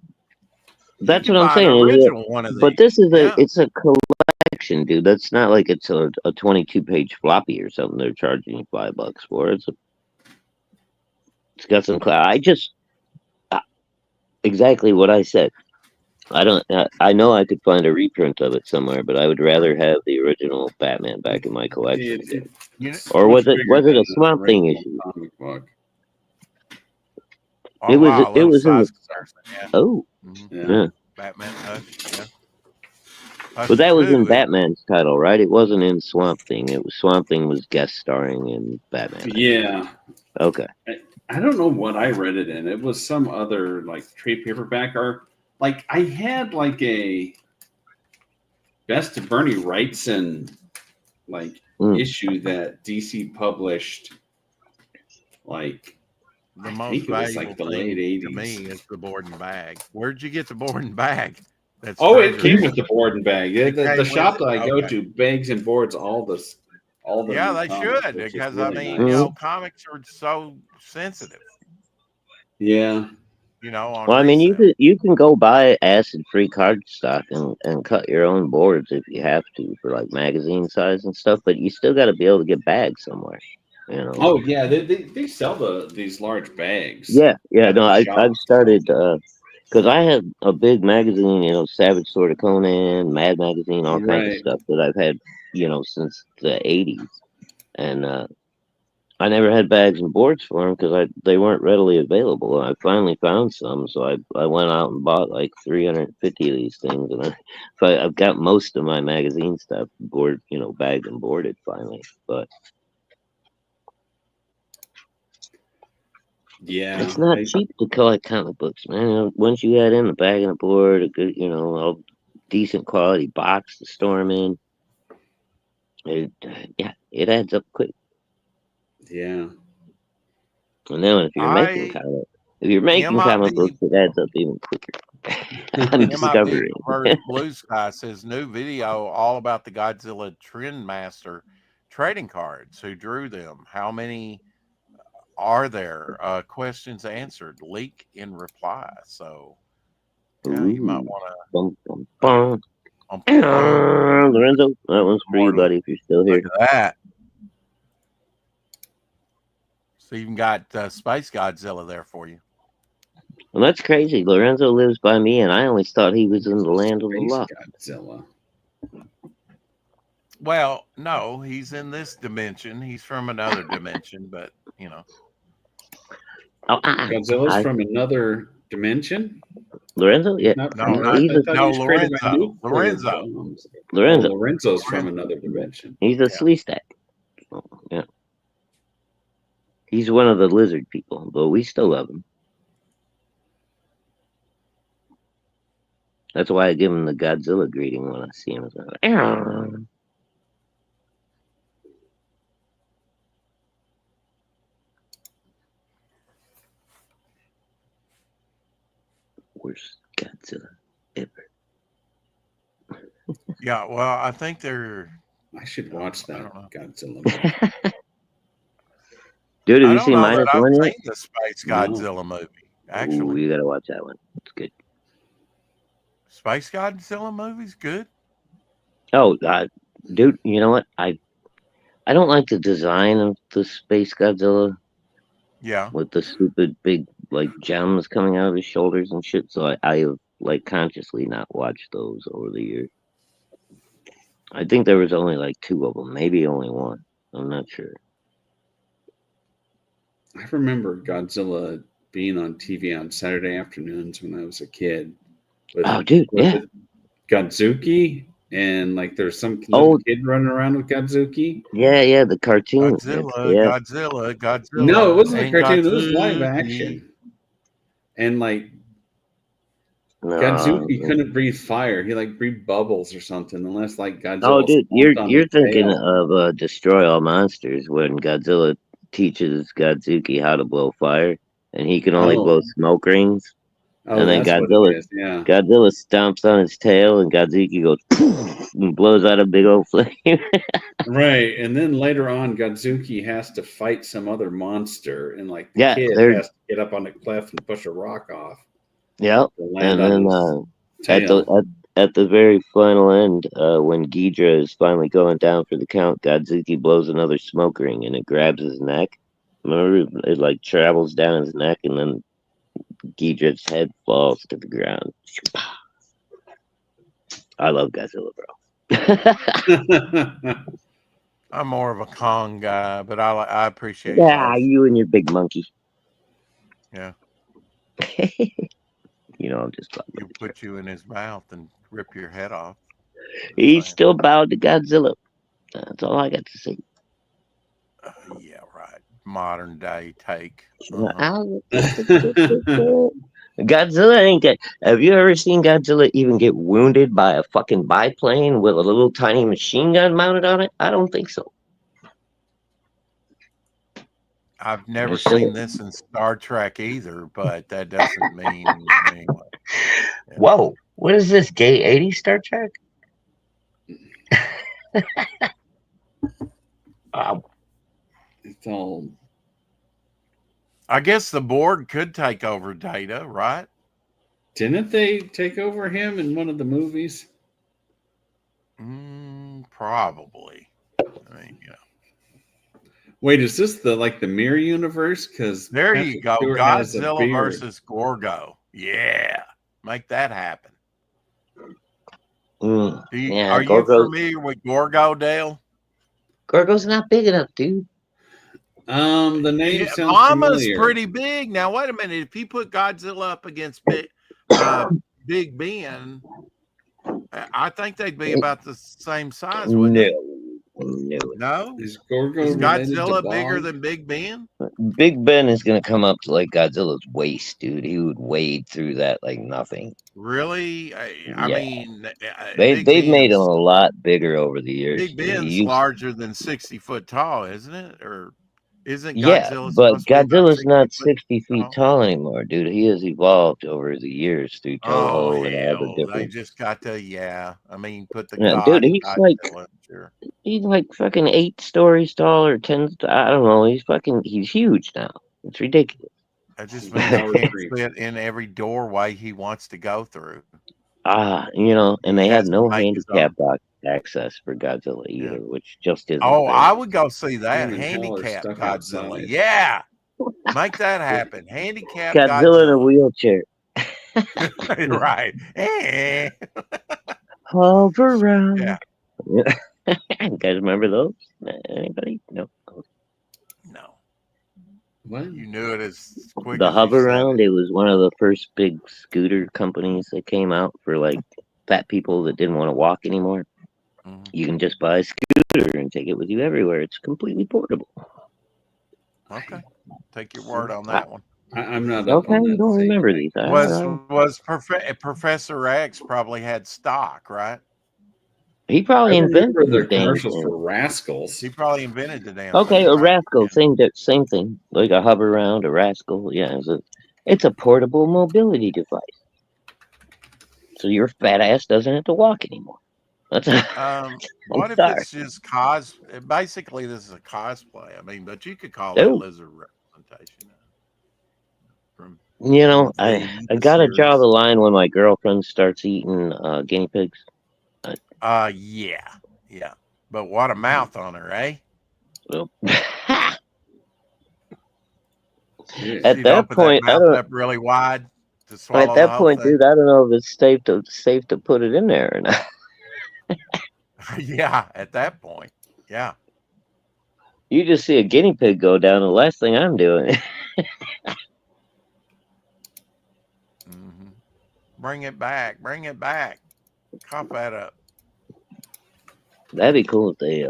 That's You what can I'm buy an saying. original one of these. But this is Yeah. it's a collection, dude. That's not like it's a 22-page floppy or something. They're charging you $5 for. It's got some. I just exactly what I said. I know I could find a reprint of it somewhere, but I would rather have the original Batman back in my collection. You know, Or was much it bigger than a Swamp the Thing original issue? comic book. oh, It was- wow, a it little was in the- size comparison, yeah. Oh, Mhm. yeah. Batman Hush, yeah. Hush But that was in 2, Batman's title, right? It wasn't in Swamp Thing. It was Swamp Thing was guest starring in Batman. Yeah. Okay. I don't know what I read it in. It was some other like trade paperback, or like I had like a Best of Bernie Wrightson like Mm. issue that DC published like the I most think it was valuable like the thing late to 80s. me is the board and bag. Where'd you get the board and bag? That's Oh, it treasure. came with the board and bag. It The came shop with that it. I go Okay. to bags and boards all the Yeah, new they comics, should, which is because I really mean, nice. Mhm. comics are so sensitive, Yeah. on Well, I mean, resale. you can go buy acid-free cardstock and cut your own boards if you have to for like magazine size and stuff. But you still got to be able to get bags somewhere. Oh yeah, they sell these large bags. Yeah, yeah. at No, the I've shops. started because I had a big magazine, Savage Sword of Conan, Mad Magazine, all kinds of Right. stuff that I've had, since the '80s, and I never had bags and boards for them because they weren't readily available. And I finally found some, so I went out and bought like 350 of these things, and so I've got most of my magazine stuff bagged and boarded finally. But Yeah. it's not cheap to collect comic books, man. Once you add in the bag and the board, a good, a decent quality box to store them in, it adds up quick. Yeah. And then if you're making comic books, it adds up even quicker. I'm discovering. Blue Sky says new video all about the Godzilla Trendmaster trading cards. Who drew them? How many are there? Questions answered. Leak in reply. So yeah, you might want to. Lorenzo, that one's for you, buddy. If you're still here. Look at that. So you even got Space Godzilla there for you. Well, that's crazy. Lorenzo lives by me, and I always thought he was in the land of the lost. Godzilla. Well, no, he's in this dimension. He's from another dimension, but Godzilla's from another dimension. Lorenzo, yeah, Lorenzo. Lorenzo's from another dimension. He's a flea stack. Yeah, he's one of the lizard people, but we still love him. That's why I give him the Godzilla greeting when I see him. Worst Godzilla ever. Yeah, well, I think they're. I should watch that Godzilla movie. Dude, have you seen Minus One yet? The Space Godzilla movie. Actually, you gotta watch that one. It's good. Space Godzilla movie's good. Oh, dude, you know what? I don't like the design of the Space Godzilla. Yeah. With the stupid big gems coming out of his shoulders and shit. So I have consciously not watched those over the years. I think there was only 2 of them, maybe only 1. I'm not sure. I remember Godzilla being on TV on Saturday afternoons when I was a kid. Yeah. Godzuki, and there's some little kid running around with Godzuki. Yeah, the cartoon. Godzilla. No, it wasn't a cartoon. It was live action. And Godzuki couldn't breathe fire. He breathed bubbles or something, unless Godzilla. Oh, dude, you're thinking of Destroy All Monsters when Godzilla teaches Godzuki how to blow fire, and he can only blow smoke rings. Oh, and then Godzilla stomps on his tail, and Godzuki goes and blows out a big old flame. Right, and then later on, Godzuki has to fight some other monster, and the kid has to get up on the cliff and push a rock off. Yep, and then at the very final end, when Ghidra is finally going down for the count, Godzuki blows another smoke ring, and it grabs his neck. Remember, it travels down his neck, and then Ghidra's head falls to the ground. I love Godzilla, bro. I'm more of a Kong guy, but I appreciate. Yeah, you and your big monkey. Yeah. I'm just. He'll put you in his mouth and rip your head off. He's still bowed to Godzilla. That's all I got to say. Yeah, right. Modern day take. Godzilla ain't that. Have you ever seen Godzilla even get wounded by a fucking biplane with a little tiny machine gun mounted on it? I don't think so. I've never Still- seen this in Star Trek either, but that doesn't mean anyway. Yeah. Whoa, what is this? Gay 80s Star Trek? Wow. It's all. I guess the Borg could take over Data, right? Didn't they take over him in one of the movies? Probably. I mean, yeah. Wait, is this the mirror universe? Because There you go. Godzilla versus Gorgo. Yeah. Make that happen. Yeah, Are you Gorgo's, familiar with Gorgo, Dale? Gorgo's not big enough, dude. The name Yeah, sounds Mama's familiar. pretty big. Now, wait a minute. If you put Godzilla up against Big Ben, I think they'd be about the same size, wouldn't they? No. No? Is Gorgo Is related to Godzilla bigger Bog? than Big Ben? Big Ben is gonna come up to like Godzilla's waist, dude. He would wade through that like nothing. Really? I Yeah. mean, They've made him a lot bigger over the years. Big dude. Ben's He used- larger than 60 foot tall, isn't it? Or isn't Yeah, Godzilla but supposed to be about Godzilla's 60 not foot 60 feet tall? tall anymore, dude. He has evolved over the years through Oh, Toho and all hell. the They different. just got to, yeah. I mean, put the Yeah, God dude, in he's Godzilla, sure. He's like fucking 8 stories tall or 10. I don't know. He's huge now. It's ridiculous. That just means he can't fit in every doorway he wants to go through. And they He have has no to make his handicap access for Godzilla either, Yeah. which just isn't. Oh, fair. I would go see that. Him and Hell are Handicap stuck Godzilla. outside. Yeah. Make that happen. Handicap Godzilla in a Godzilla. wheelchair. Right. Eh. Hover around. Yeah. You guys remember those? Anybody? No. No. What? You knew it as quick The as you Hover said Round, it. it was one of the first big scooter companies that came out for like fat people that didn't want to walk anymore. Mhm. You can just buy a scooter and take it with you everywhere. It's completely portable. Okay. Take your word on that one. I'm not. Up Okay, on you that don't scene. remember these. Professor X probably had stock, right? He I probably invented remember their the damn commercials thing. for Rascals. He probably invented the damn Okay, thing, a right? rascal, Yeah. same thing. Like a hover round, a rascal. Yeah, it's a portable mobility device. So your fat ass doesn't have to walk anymore. That's What if sorry. it's just basically this is a cosplay. I mean, but you could call that Oh. lizard representation. From I the gotta draw series. the line when my girlfriend starts eating guinea pigs. Yeah. But what a mouth on her, eh? Well, Yeah. At She'd that open point, I that don't. mouth up really wide to swallow At the that whole point, thing. dude, I don't know if it's safe to put it in there or not. Yeah, at that point. Yeah. You just see a guinea pig go down. The last thing I'm doing. Hmm. Bring it back. Cough that up. That'd be cool if they.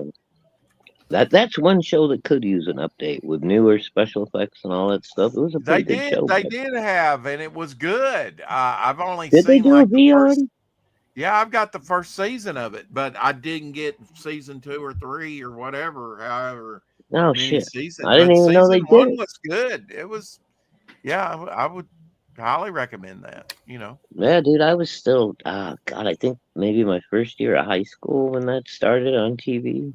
That's one show that could use an update with newer special effects and all that stuff. It was a They pretty good show. did. They did have, and it was good. I've only Did they seen do like a the V first. already? Yeah, I've got the first season of it, but I didn't get season 2 or 3 or whatever. However Oh many shit! seasons. I didn't But even know they season 1 did it. was good. It was. Yeah, I would highly recommend that. Yeah, dude, I was still. God, I think maybe my first year of high school when that started on TV.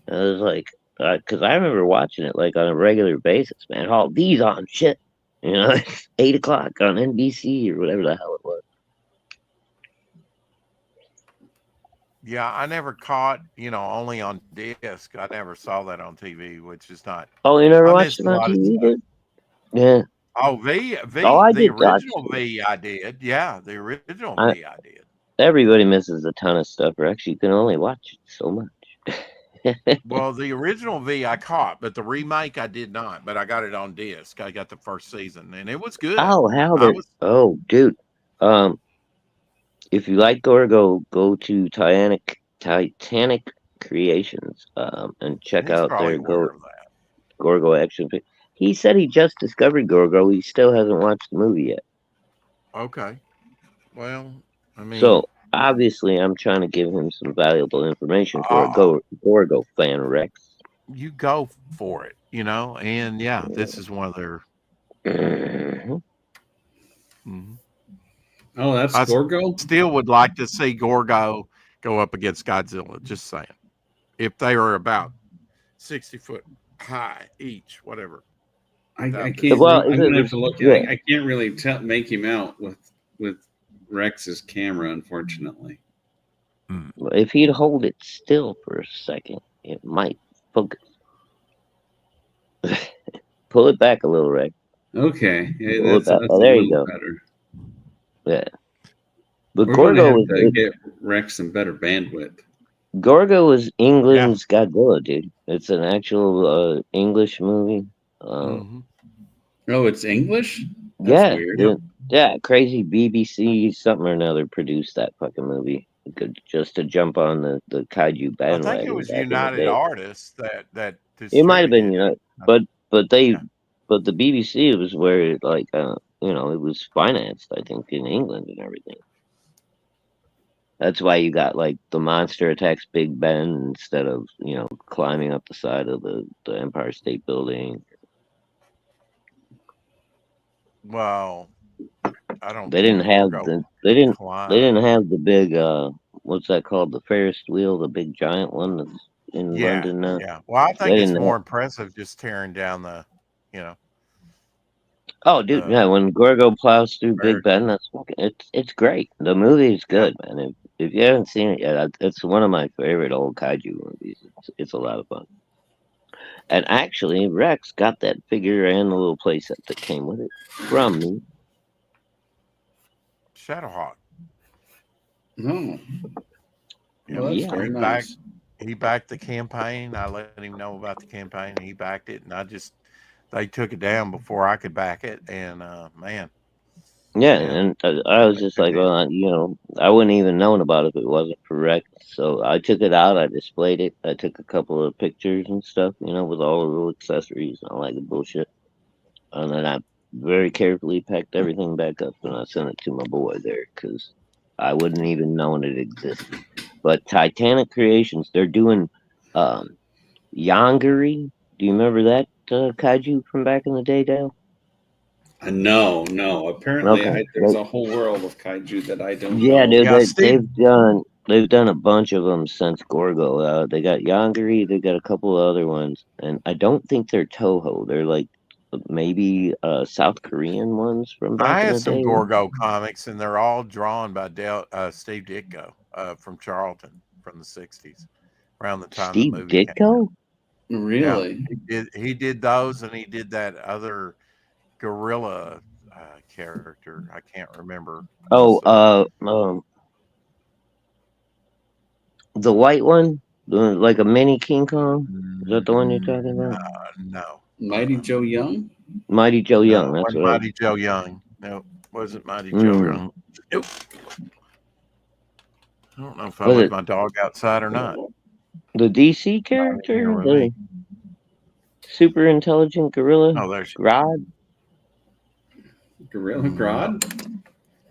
I was like, because I remember watching it like on a regular basis, man. All these on shit, 8 o'clock on NBC or whatever the hell it was. Yeah, I never caught, only on disc. I never saw that on TV, which is not. Oh, you never I watched missed it a on lot of TV, stuff. dude? Yeah. Oh, V, Oh, I the did watch original V I did. Yeah, the original I- V I did. Everybody misses a ton of stuff, or actually, you can only watch it so much. Well, the original V I caught, but the remake I did not. But I got it on disc. I got the first season, and it was good. Oh, I Halbert. was- Oh, dude. If you like Gorgo, go to Titanic Creations and check He's out probably their aware of that. Gorgo action. He said he just discovered Gorgo. He still hasn't watched the movie yet. Okay. Well, I mean, So obviously, I'm trying to give him some valuable information for a Gorgo fan, Rex. you go for it, you know. And yeah, this is one of their. Mhm. Mhm. Oh, that's I Gorgo. still would like to see Gorgo go up against Godzilla. Just saying, if they are about 60 foot high each, whatever. I Without the can't. Well, I'm gonna have to look. yeah. I can't really make him out with Rex's camera, unfortunately. If he'd hold it still for a second, it might focus. Pull it back a little, Rex. Okay, yeah, Pull it back. that's Oh, a there you little go. better. Yeah. But We're gonna Gorgo have to get Rex some better bandwidth. Gorgo is England's Godzilla, dude. It's an actual English movie. Mhm. Oh, it's English. That's Yeah, weird. yeah, crazy BBC something or another produced that fucking movie just to jump on the kaiju I think bandwagon it was back in the United day. Artists that It might have been, distributed it. but they, Yeah. but the BBC was where it, like, it was financed, I think, in England and everything. That's why you got like the monster attacks Big Ben instead of climbing up the side of the Empire State Building. Well, I don't They think didn't have Gorgo they didn't climbed. have the big what's that called, the Ferris wheel, the big giant one that's in Yeah, London now. yeah. Well, I They think it's didn't have. more impressive just tearing down the, you know, Oh, dude, the yeah. When Gorgo plows through Big barricade. Ben, it's great. The movie is Yeah. good, man. If you haven't seen it yet, it's one of my favorite old kaiju movies. It's a lot of fun. And actually, Rex got that figure and the little playset that came with it from me. Shadowhawk. No. Yeah. Well, that's Yeah. very nice. He backed the campaign. I let him know about the campaign. He backed it, and they took it down before I could back it. And man, Yeah, yeah, and I was just good like, deal. well, I wouldn't even known about it if it wasn't for Rex. So I took it out, I displayed it, I took a couple of pictures and stuff, with all the little accessories and all that good bullshit. And then I very carefully packed everything back up and I sent it to my boy there because I wouldn't even known it existed. But Titanic Creations, they're doing Yongari. Do you remember that kaiju from back in the day, Dale? No. Apparently, Okay. there's a whole world of kaiju that I don't Yeah, know. dude, Yeah, Steve. they've done a bunch of them since Gorgo. They got Yongari, they got a couple of other ones, and I don't think they're Toho. They're like maybe South Korean ones from I back in had the some day. Gorgo comics, and they're all drawn by Steve Ditko from Charlton from the '60s, around the time the Steve movie came. Ditko? Really? He did those, and he did that other gorilla character. I can't remember. The white one, like a mini King Kong. Is that the one you're talking about? No, Mighty Joe Young? Mighty Joe no, Young. it That's wasn't what. Mighty Joe Young. No, wasn't Mighty Joe Young. Nope. I don't know if I Was let it my dog outside or not. the DC Not in character? here with The me. super intelligent gorilla? Oh, there she is. Grodd? Gorilla Grodd?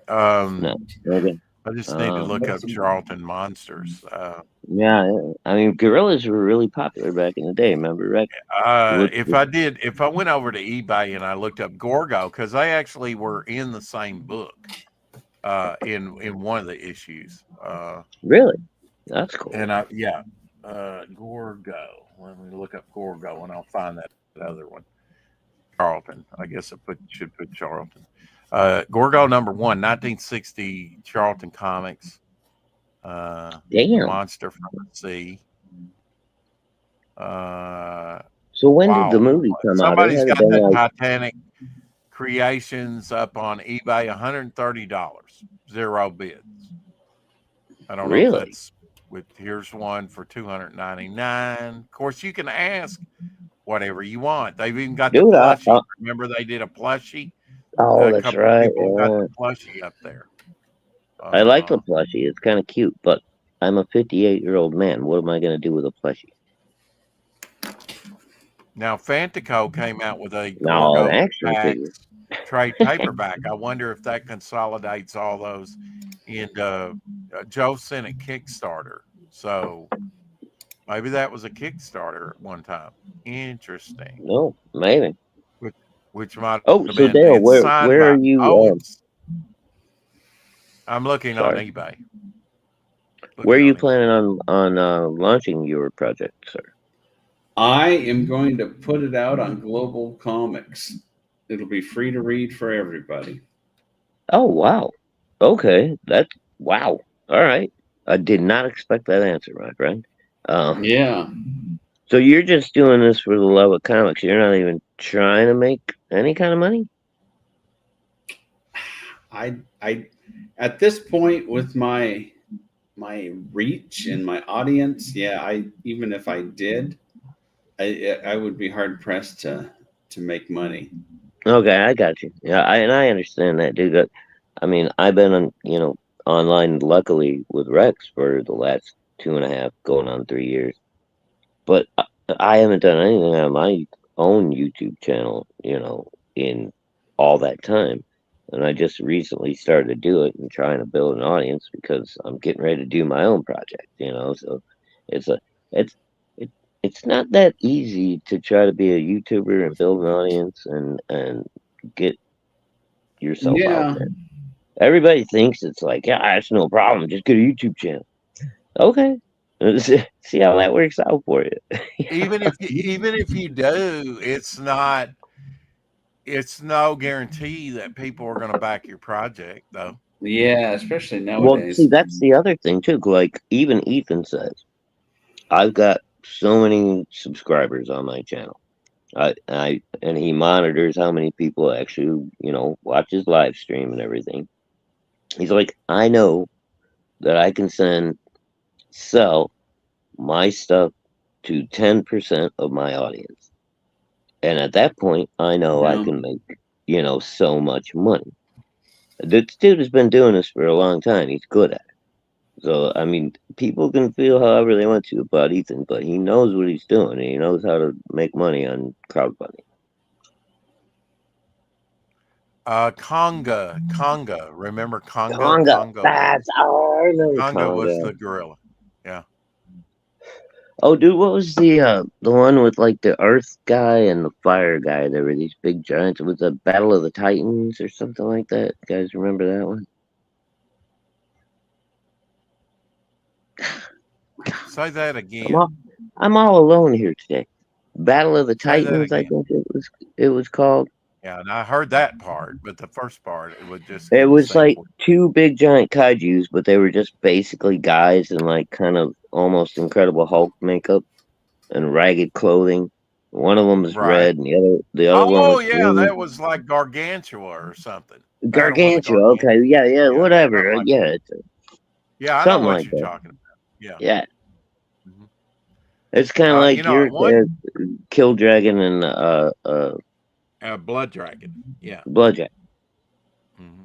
No. Okay. I just need to look up Charlton monsters. Yeah, I mean, gorillas were really popular back in the day. Remember, Rex? If I went over to eBay and I looked up Gorgo, because they actually were in the same book, in one of the issues. Really? That's cool. And Gorgo. Let me look up Gorgo, and I'll find that other one. Charlton. I guess I should put Charlton. Gorgo #1, 1960 Charlton Comics. Damn. Monster from the Sea. So when did the movie come out? Somebody's got that Titanic Creations up on eBay, $130, 0 bids. I don't know if that's here's one for $299. Of course, you can ask whatever you want. They've even got the plushie. Remember, they did a plushie. Oh, that's right. People got the plushie up there. I like the plushie. It's kind of cute, but I'm a 58-year-old man. What am I going to do with a plushie? Now, Fantico came out with a an action figure. trade paperback. I wonder if that consolidates all those. And Joe sent a Kickstarter, so Maybe that was a Kickstarter at one time. Interesting. No, maybe. Which might Oh, have so been. Dale, It's signed where are by. you? Oh, it's. I'm looking on Sorry, eBay. where are Looking you on eBay. planning on launching your project, sir? I am going to put it out on Global Comics. It'll be free to read for everybody. Oh, wow. Okay, that's wow. All right, I did not expect that answer, my friend. Yeah. So you're just doing this for the love of comics. You're not even trying to make any kind of money? I at this point with my reach and my audience, yeah, even if I did, I would be hard pressed to make money. Okay, I got you. Yeah, I understand that, dude. I mean, I've been on, online, luckily, with Rex for the last 2.5, going on 3 years. But I haven't done anything on my own YouTube channel, in all that time. And I just recently started to do it and trying to build an audience because I'm getting ready to do my own project. So it's a it's it, it's not that easy to try to be a YouTuber and build an audience and get yourself out Yeah. there. Everybody thinks it's like, yeah, that's no problem. Just get a YouTube channel. Okay. See how that works out for you. Even if you do, it's no guarantee that people are going to back your project, though. Yeah, especially Well, see, nowadays. that's the other thing too. Like even Ethan says, I've got so many subscribers on my channel. And he monitors how many people actually, watch his live stream and everything. He's like, I know that I can sell my stuff to 10% of my audience. And at that point, I know I Yeah. can make, so much money. This dude has been doing this for a long time. He's good at it. So, I mean, people can feel however they want to about Ethan, but he knows what he's doing, and he knows how to make money on crowdfunding. Conga. Remember Conga? Conga, I remember Conga was Conga. the gorilla. Yeah. Oh, dude, what was the one with like the Earth guy and the Fire guy? There were these big giants. It was the Battle of the Titans or something like that. You guys remember that one? Say that I'm again. all, I'm all alone here today. Battle of the Say that Titans, I again. think it was called. Yeah, and I heard that part, but the first part it would just It give a was like sample. two big giant kaijus, but they were just basically guys in like kind of almost Incredible Hulk makeup and ragged clothing. One of them was Right. red, and the other one Oh was yeah, green. that was like Gargantua or something. Battle of the Gargantua. Gargantua. Okay, yeah, Yeah, whatever. something like Yeah, yeah, I know something what like you're that. talking about. Yeah. Yeah, Mhm. it's kind of like your One Kill Dragon and Blood Dragon. Yeah. Bloodjack. hmm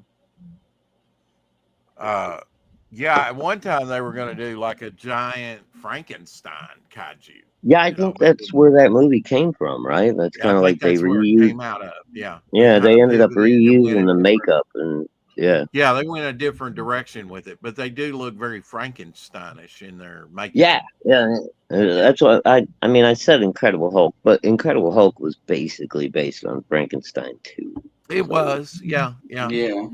Yeah, at one time they were going to do like a giant Frankenstein kaiju, Yeah, I think but it that's didn't. where that movie came from, right? That's Yeah, I kind of think like they that's where it reused. came out of. Yeah, they Yeah, kind they of ended up pivoted and went a reusing the different. makeup and yeah. Yeah, they went a different direction with it, but they do look very Frankensteinish in their makeup. Yeah. That's what I mean. I said Incredible Hulk, but Incredible Hulk was basically based on Frankenstein too. It So, was, yeah. Yeah.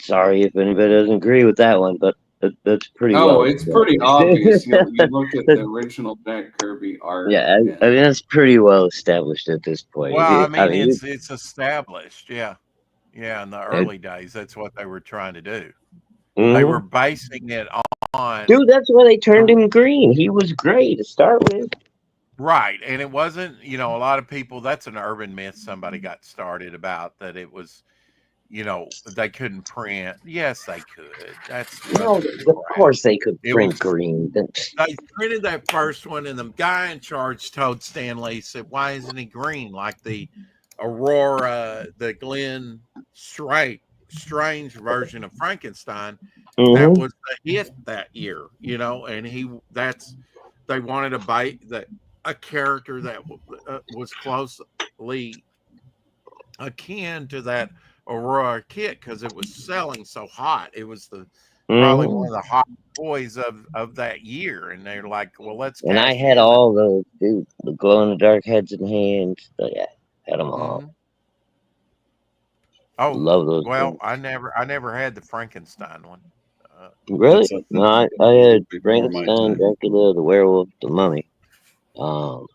sorry if anybody doesn't agree with that one, but that's pretty Oh, well it's pretty obvious. You established. look at the original Jack Kirby art. Yeah, And I mean that's pretty well established at this point. Well, I I mean, mean, it's established, yeah. Yeah, in the early days, that's what they were trying to do. They mhm. were basing it on Dude, that's why they turned him green. He was gray to start with. right, and it wasn't, a lot of people. That's an urban myth somebody got started about that it was, they couldn't print. Yes, they could. That's No, utter of crap. course they could It print was green. they printed that first one, and the guy in charge told Stan Lee, said, "Why isn't he green like the Aurora, the Glenn Strange version of Frankenstein that Mhm. was the hit that year?" And they wanted a character that was closely akin to that Aurora kit because it was selling so hot. It was probably one of the hot toys of that year, and they're like, "Well, let's." And I cash had in. all those, dude, the glow in the dark heads and hands. So yeah, had them all. Mhm. Oh, Love those. well, things. I never had the Frankenstein one. Really? That's No, I had before my Frankenstein, time. Dracula, the werewolf, the mummy, and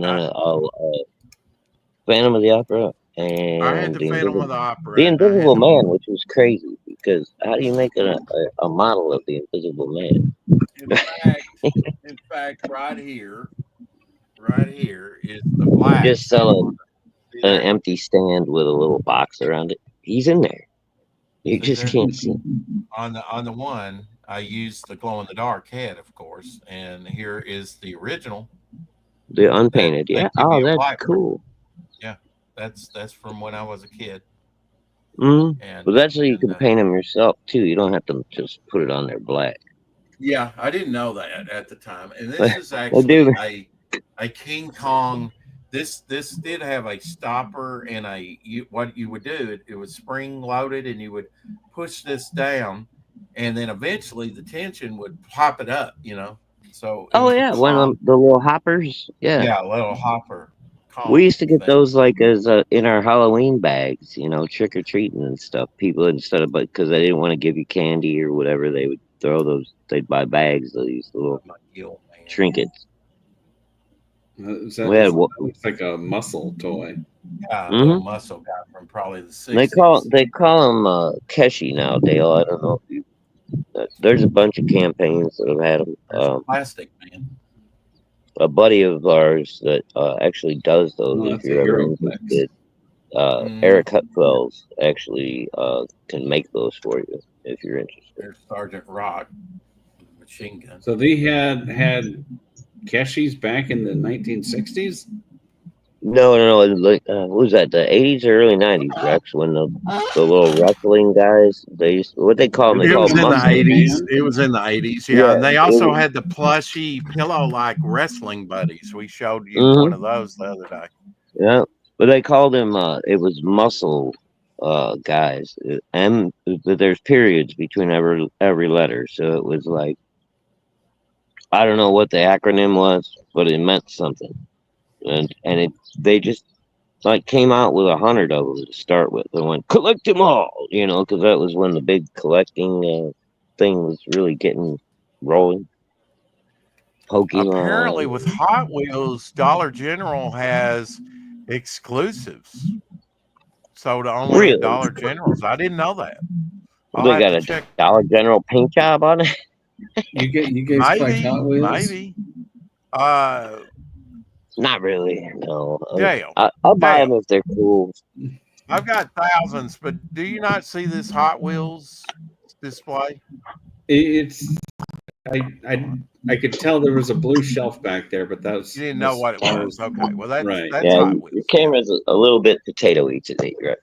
then Phantom of the Opera I had and the Phantom of the the Opera. And I had Invisible Man, which was crazy because how do you make a model of the Invisible Man? in fact, right here is the black. Just sell an empty stand with a little box around it. He's in there. You See just there? can't see. On the one, I used the glow in the dark head, of course, and here is the original. The unpainted, yeah. Oh, that's cool. Yeah, that's from when I was a kid. And well, that's so you can paint them yourself too. You don't have to just put it on there black. Yeah, I didn't know that at the time. And this is actually a King Kong. This did have a stopper and what you would do, it was spring loaded, and you would push this down, and then eventually the tension would pop it up, So one of the little hoppers. Yeah, little hopper. We used to get those like as in our Halloween bags, trick or treating and stuff. People instead of because they didn't want to give you candy or whatever, they would throw those. They'd buy bags of these little trinkets. Looks like a muscle toy. Yeah, a little muscle guy from probably the 60s. They call them Keshi now, Dale. I don't know. There's a bunch of campaigns that have had them. Plastic Man. A buddy of ours that actually does those. If you're ever interested, Eric Hutfells actually can make those for you if you're interested. There's Sergeant Rock, machine gun. So they had Keshis back in the 1960s. No. Like, what was that? The 80s or early 90s, Rex? When the little wrestling guys, they used what they call them. It was in the 80s. It was in the 80s. Yeah, and they also had the plushy pillow-like wrestling buddies. We showed you one of those the other day. Yeah, but they called them. It was muscle guys, and there's periods between every letter, so it was like I don't know what the acronym was, but it meant something. And they just like came out with 100 of them to start with. They went collect them all, because that was when the big collecting thing was really getting rolling. Pokemon. Apparently, with Hot Wheels, Dollar General has exclusives sold only at Dollar Generals. I didn't know that. They got a Dollar General paint job on it. You guys like Hot Wheels? Maybe. Not really. No. Dale, I'll buy them if they're cool. I've got thousands, but do you not see this Hot Wheels display? It's. I could tell there was a blue shelf back there, but that was. You didn't know what it was. Okay, well that's right. That's Hot Wheels. Your camera's a little bit potato-y today, right?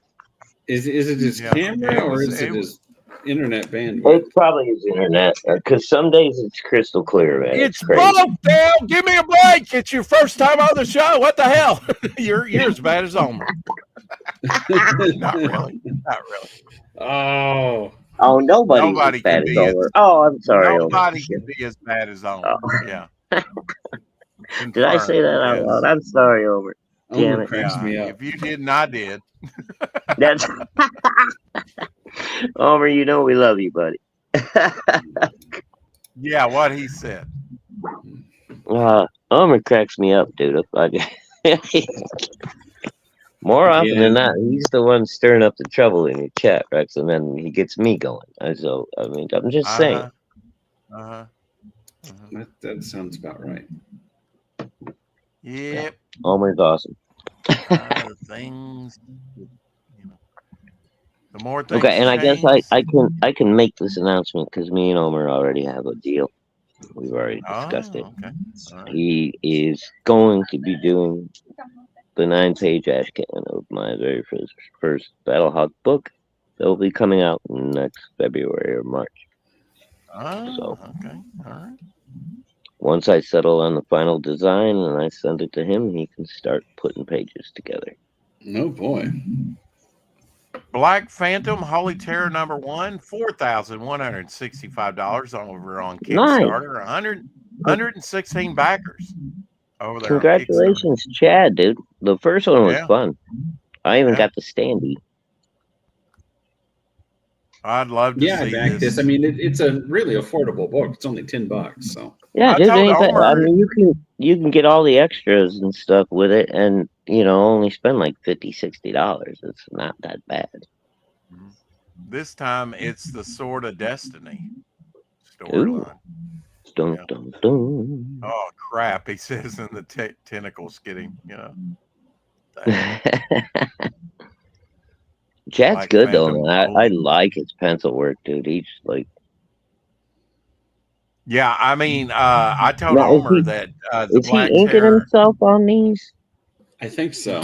Is it his camera or is it his internet bandwidth? It's probably his internet, because some days it's crystal clear, man. It's both, Dale. Give me a break. It's your first time on the show. What the hell? You're as bad as Homer. Not really. Oh, nobody can be as I'm sorry. Nobody can be as bad as Homer. Yeah. Did I say that out loud? I'm sorry, Homer. Homer cracks me up. If you didn't, I did. That's Homer. We love you, buddy. Yeah, what he said. Homer cracks me up, dude. More often than not, he's the one stirring up the trouble in your chat, Rex, and then he gets me going. So, I'm just saying. That sounds about right. Yep. Homer's awesome. Things. The more things. Okay, and I guess I can make this announcement because me and Homer already have a deal. We've already discussed it. Okay. Right. He is going to be doing the 9-page ashcan of my very first Battlehawk book. That will be coming out next February or March. Okay. All right. Once I settle on the final design and I send it to him, he can start putting pages together. Oh boy. Black Phantom Holy Terror #1, $4,165 over on Nice. Kickstarter. 116 backers over there on Kickstarter. Congratulations, Chad, dude. The first one was Yeah. fun. I even Yeah. got the standee. I'd love to Yeah, I see backed this. I mean, it's a really affordable book. It's only $10, so Yeah, I dude. told Ain't that, I Omer- mean, you can get all the extras and stuff with it, and only spend like $50-$60. It's not that bad. This time it's the Sword of Destiny Ooh. storyline. Dun, Yeah. dun, dun. Oh crap! He says in the tentacles getting Chad's Black good though, Phantom man. I Gold. like his pencil work, dude. He's like, Yeah, I mean, I told Now, is Omer he- that the is he Black inking Terror. himself on these? I think so.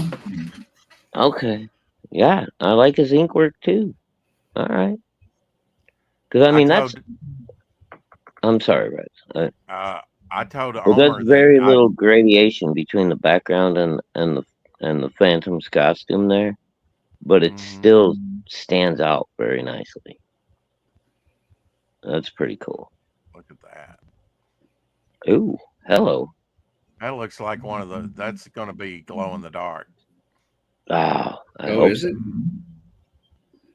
Okay, yeah, I like his ink work too. All right, because I mean that's. told, I'm sorry, Rex. I told But Omer there's very that little gradation between the background and the Phantom's costume there, but it still stands out very nicely. That's pretty cool. look at that. Ooh, hello. That looks like one of the. That's going to be glow in the dark, Wow. I Oh, hope is so. it?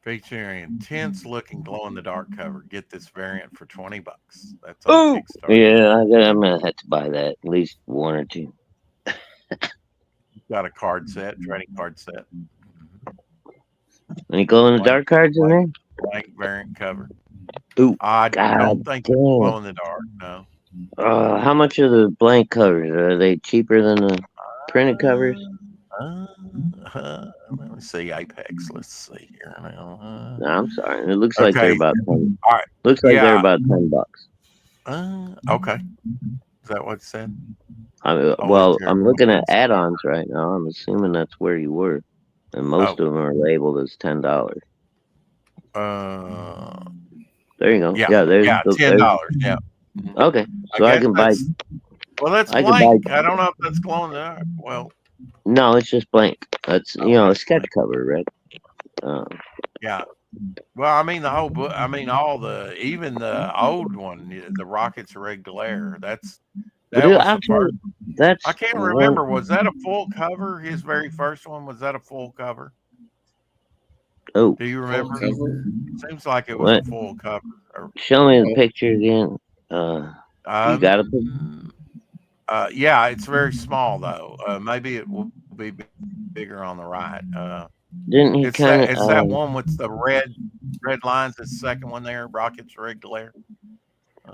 featuring intense looking glow in the dark cover. Get this variant for $20. That's on Ooh, Kickstarter. yeah, I'm gonna have to buy that, at least one or two. Got a card set, trading card set, Any glow in the dark cards in there? blank variant cover. Ooh, I God don't think it's damn. glow in the dark. No. How much are the blank covers? Are they cheaper than the printed covers? Let me see Apex. Let's see here now. No, I'm sorry. It looks like they're Okay. about 10. All right. Looks like they're Yeah. about $10. Okay. Is that what it said? Well, Terror I'm looking at Gold. add-ons right now. I'm assuming that's where you were, and most of them are labeled as $10. There you go. Yeah. there's Yeah. the- $10. Yeah. there's- Okay, so I guess can buy. Well, that's I can blank. buy- I don't know if that's glow in the dark. Well, No, it's just blank. That's Okay, a sketch blank. cover, right? yeah. Well, I mean the whole book. I mean even the old one, the Rockets Red Glare. That But was actually, the first. that's I can't one- remember. Was that a full cover? His very first one, was that a full cover? Oh, Do you Full remember? cover? Seems like it was What? a full cover. show me the Oh. picture again. You got a picture? Yeah, it's very small though. Maybe it will be bigger on the right. Didn't he It's kind that, of? it's that one with the red lines. The second one there, Rockets Red Glare.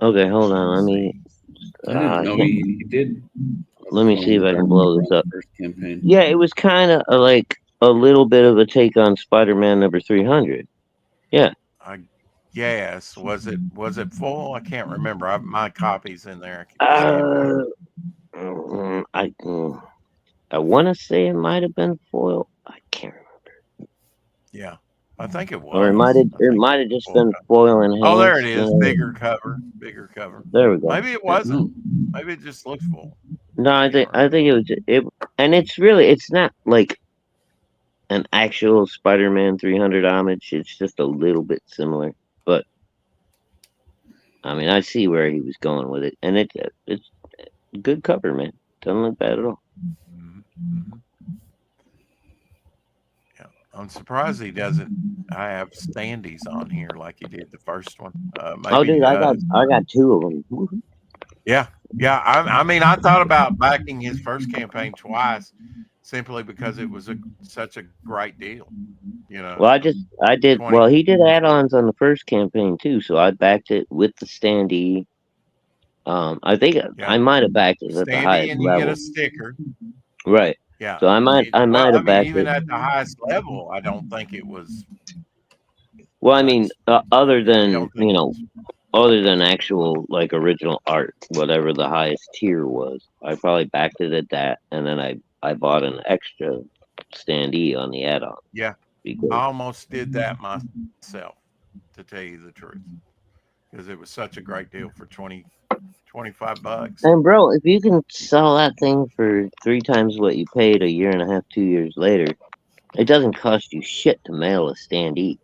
Okay, hold on. Let me. I didn't know he did. Let me see if I can blow this up. First campaign. Yeah, it was kind of like a little bit of a take on Spider-Man number 300. Yes. Was it full? I can't remember. My copy's in there. I can't see it. I want to say it might have been foil. I can't remember. Yeah, I think it was. Or it might have just been foil and. Oh, there it is. Bigger cover. There we go. Maybe it wasn't. Maybe it just looks full. No, I think it was it, and it's not like an actual Spider-Man 300 homage. It's just a little bit similar, but I mean, I see where he was going with it, and it's good cover, man. Doesn't look bad at all. Yeah, I'm surprised he doesn't. I have standees on here like he did the first one. Oh, dude, I got two of them. Woo-hoo. Yeah. I mean, I thought about backing his first campaign twice, simply because it was such a great deal. Well, I did. 20. Well, he did add-ons on the first campaign too, so I backed it with the standee. I think I might have backed it at the highest and you level. get a sticker. Right. Yeah. So I might have backed even it. at the highest level, I don't think it was. Well, I mean, other than don't think it was. other than actual like original art, whatever the highest tier was, I probably backed it at that, and then I bought an extra standee on the add-on. Yeah. Because, I almost did that myself, to tell you the truth, because it was such a great deal for $25. and bro, if you can sell that thing for 3 times what you paid a year and a half, 2 years later, It doesn't cost you shit to mail a standee.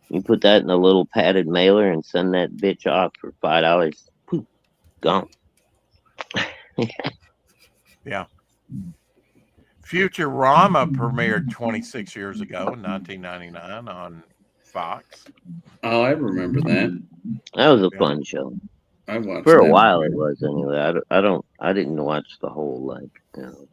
You put that in a little padded mailer and send that bitch off for $5. Poof, gone. Yeah. Futurama premiered 26 years ago in 1999 on Fox. Oh, I remember that. That was a Yeah. fun show. I watched For a that. while it was anyway. I didn't watch the whole, like, you know.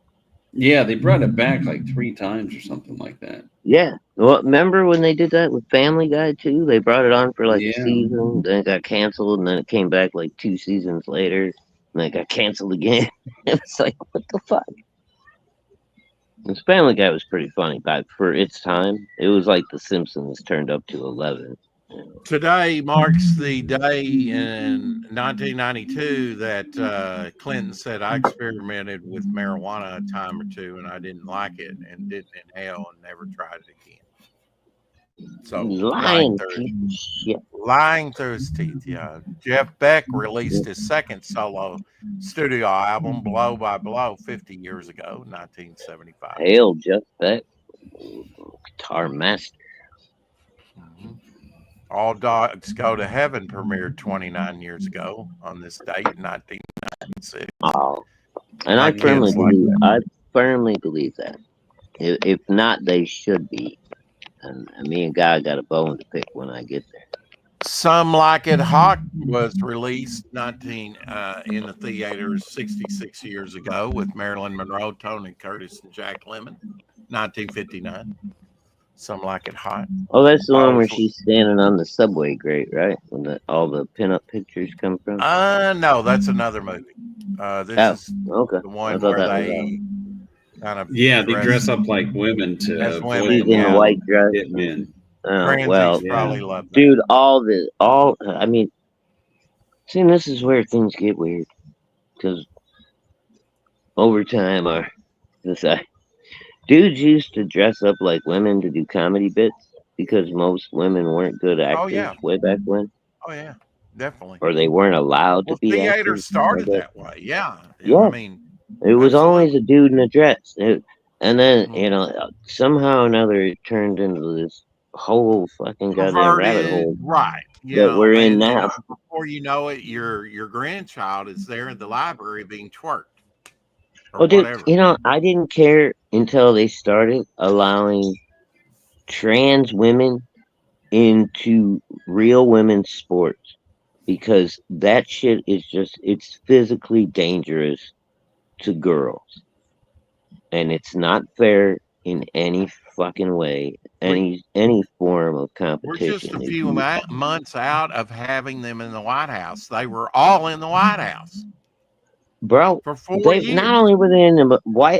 Yeah, they brought it back like 3 times or something like that. Yeah. Well, remember when they did that with Family Guy too? They brought it on for like a Yeah. season, then it got canceled, and then it came back like 2 seasons later, and then it got canceled again. It was like, what the fuck? This Family Guy was pretty funny, but for its time, it was like The Simpsons turned up to 11. You know. Today marks the day in 1992 that Clinton said, I experimented with marijuana a time or two and I didn't like it and didn't inhale and never tried it again. So Lying through, piece of shit. lying through his teeth. Yeah. Jeff Beck released his second solo studio album, Blow by Blow, 50 years ago, 1975. Hail Jeff Beck, guitar master. Mhm. All Dogs Go to Heaven premiered 29 years ago on this date, 1996. Oh, and My I kids firmly believe that. If not, they should be. And me and Guy got a bone to pick when I get there. Some Like It Hot was released in the theaters 66 years ago with Marilyn Monroe, Tony Curtis, and Jack Lemmon, 1959. Some Like It Hot. Oh, that's the one where she's standing on the subway grate, right? When all the pinup pictures come from. No, that's another movie. This is okay. the one where they kind of they dress up like women to as avoid women, She's in a white dress. hitmen. Oh, well, probably love that. dude, I mean, see, this is where things get weird. Because over time, dudes used to dress up like women to do comedy bits because most women weren't good actors way back when. Oh, yeah, definitely. Or they weren't allowed to be theater actors. started that way. Yeah. Yeah. I mean, it was always a dude in a dress. And then, Mhm. Somehow or another, it turned into this whole fucking goddamn rabbit hole. Right. That we're in now. Before you know it, your grandchild is there in the library being twerked. Oh, dude, I didn't care until they started allowing trans women into real women's sports, because that shit is it's physically dangerous to girls, and it's not fair in any fucking way, any form of competition. We're just a few months out of having them in the White House. They were all in the White House. Bro, for 4 years. Not only were they in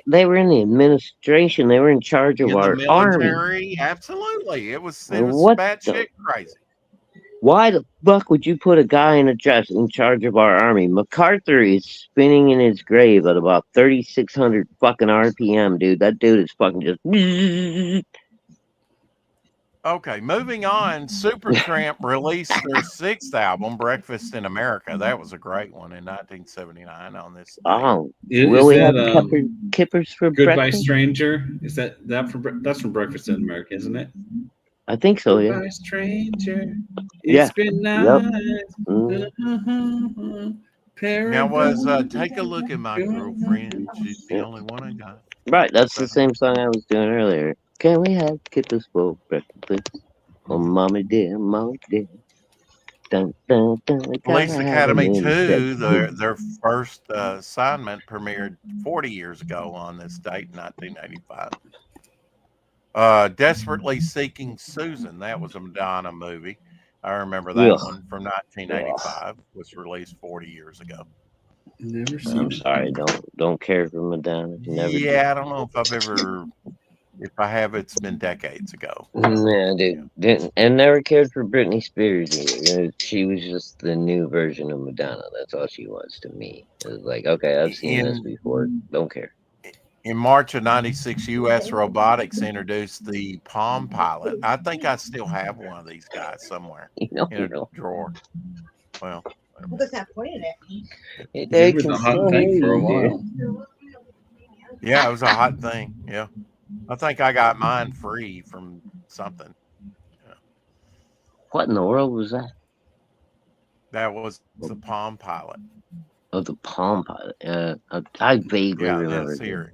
they were in the administration. They were in charge of our military. army. Absolutely, it was batshit crazy. Why the fuck would you put a guy in a dress in charge of our army? MacArthur is spinning in his grave at about 3,600 fucking RPM, dude. That dude is fucking just. Okay, moving on. Supertramp released their 6th album, Breakfast in America. That was a great one in 1979 on this day. Oh, will we have kippers for Goodbye breakfast? Stranger? Is that's from Breakfast in America, isn't it? I think so, yeah. Goodbye Stranger. It's been nice. Now Take a Look at My Girlfriend. She's the only one I got. Right, that's the same song I was doing earlier. Can we have kippers for breakfast? Oh, mommy dear, mommy dear. Dun, dun, dun, Police Academy 2, their first assignment premiered 40 years ago on this date, 1985. Desperately Seeking Susan, that was a Madonna movie. I remember that one from 1985. Was released 40 years ago. Never seen I'm sorry, don't care for Madonna. I don't know if I've ever. If I have, it's been decades ago. Yeah, dude. And never cared for Britney Spears either. She was just the new version of Madonna. That's all she was to me. It was like, okay, I've seen this before. Don't care. In March of '96, U.S. Robotics introduced the Palm Pilot. I think I still have one of these guys somewhere in a drawer. Well, What's that pointed at me? It was a hot thing for a while. Yeah, it was a hot thing. Yeah. I think I got mine free from something. What in the world was that? That was the Palm Pilot. Oh, the Palm Pilot. I vaguely Yeah, remember. this here.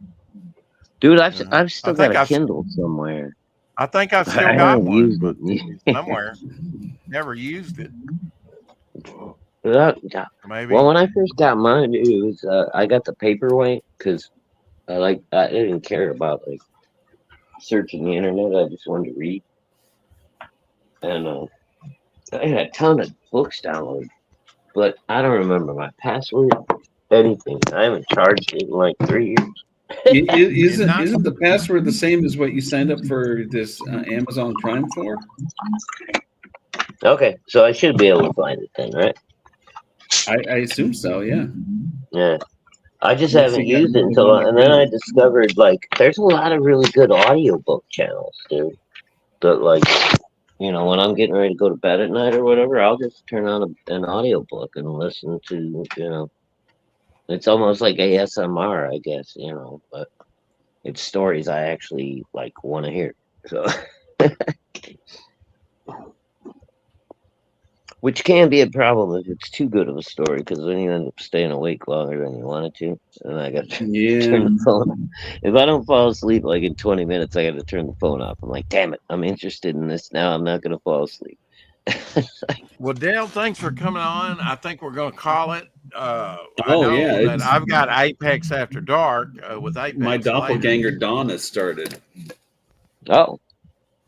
Dude, Mhm. I've still I think got a I've- Kindle somewhere. I think I've still I got haven't one, used but it. somewhere. Never used it. Maybe. Well, when I first got mine, it was I got the paperweight because I didn't care about like searching the internet. I just wanted to read, and I had a ton of books downloaded, but I don't remember my password, anything. I haven't charged it in like 3 years. Isn't the password the same as what you signed up for this Amazon Prime for? Okay, so I should be able to find it then, right? I assume so. Yeah. Yeah. I just Let's haven't see, used it Amazon and then I account. discovered like there's a lot of really good audiobook channels, dude. That like, you know, when I'm getting ready to go to bed at night or whatever, I'll just turn on an audiobook and listen to, you know, it's almost like ASMR, I guess, you know, but it's stories I actually like want to hear. So which can be a problem if it's too good of a story, because then you end up staying awake longer than you wanted to. And I got to Yeah. turn the phone off. If I don't fall asleep like in 20 minutes, I got to turn the phone off. I'm like, damn it, I'm interested in this now. I'm not going to fall asleep. Well, Dale, thanks for coming on. I think we're going to call it. I Oh, know yeah, that it's- I've got Apex After Dark with Apex. My later. doppelganger Dawn has started. Oh,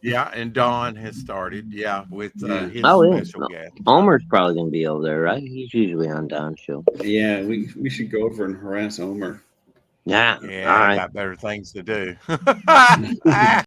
Yeah, and Dawn has started. Yeah, with his Oh, yeah. special guest. Omer's probably going to be over there, right? He's usually on Don's show. Yeah, we should go over and harass Omer. Yeah. Yeah, All I right. got better things to do.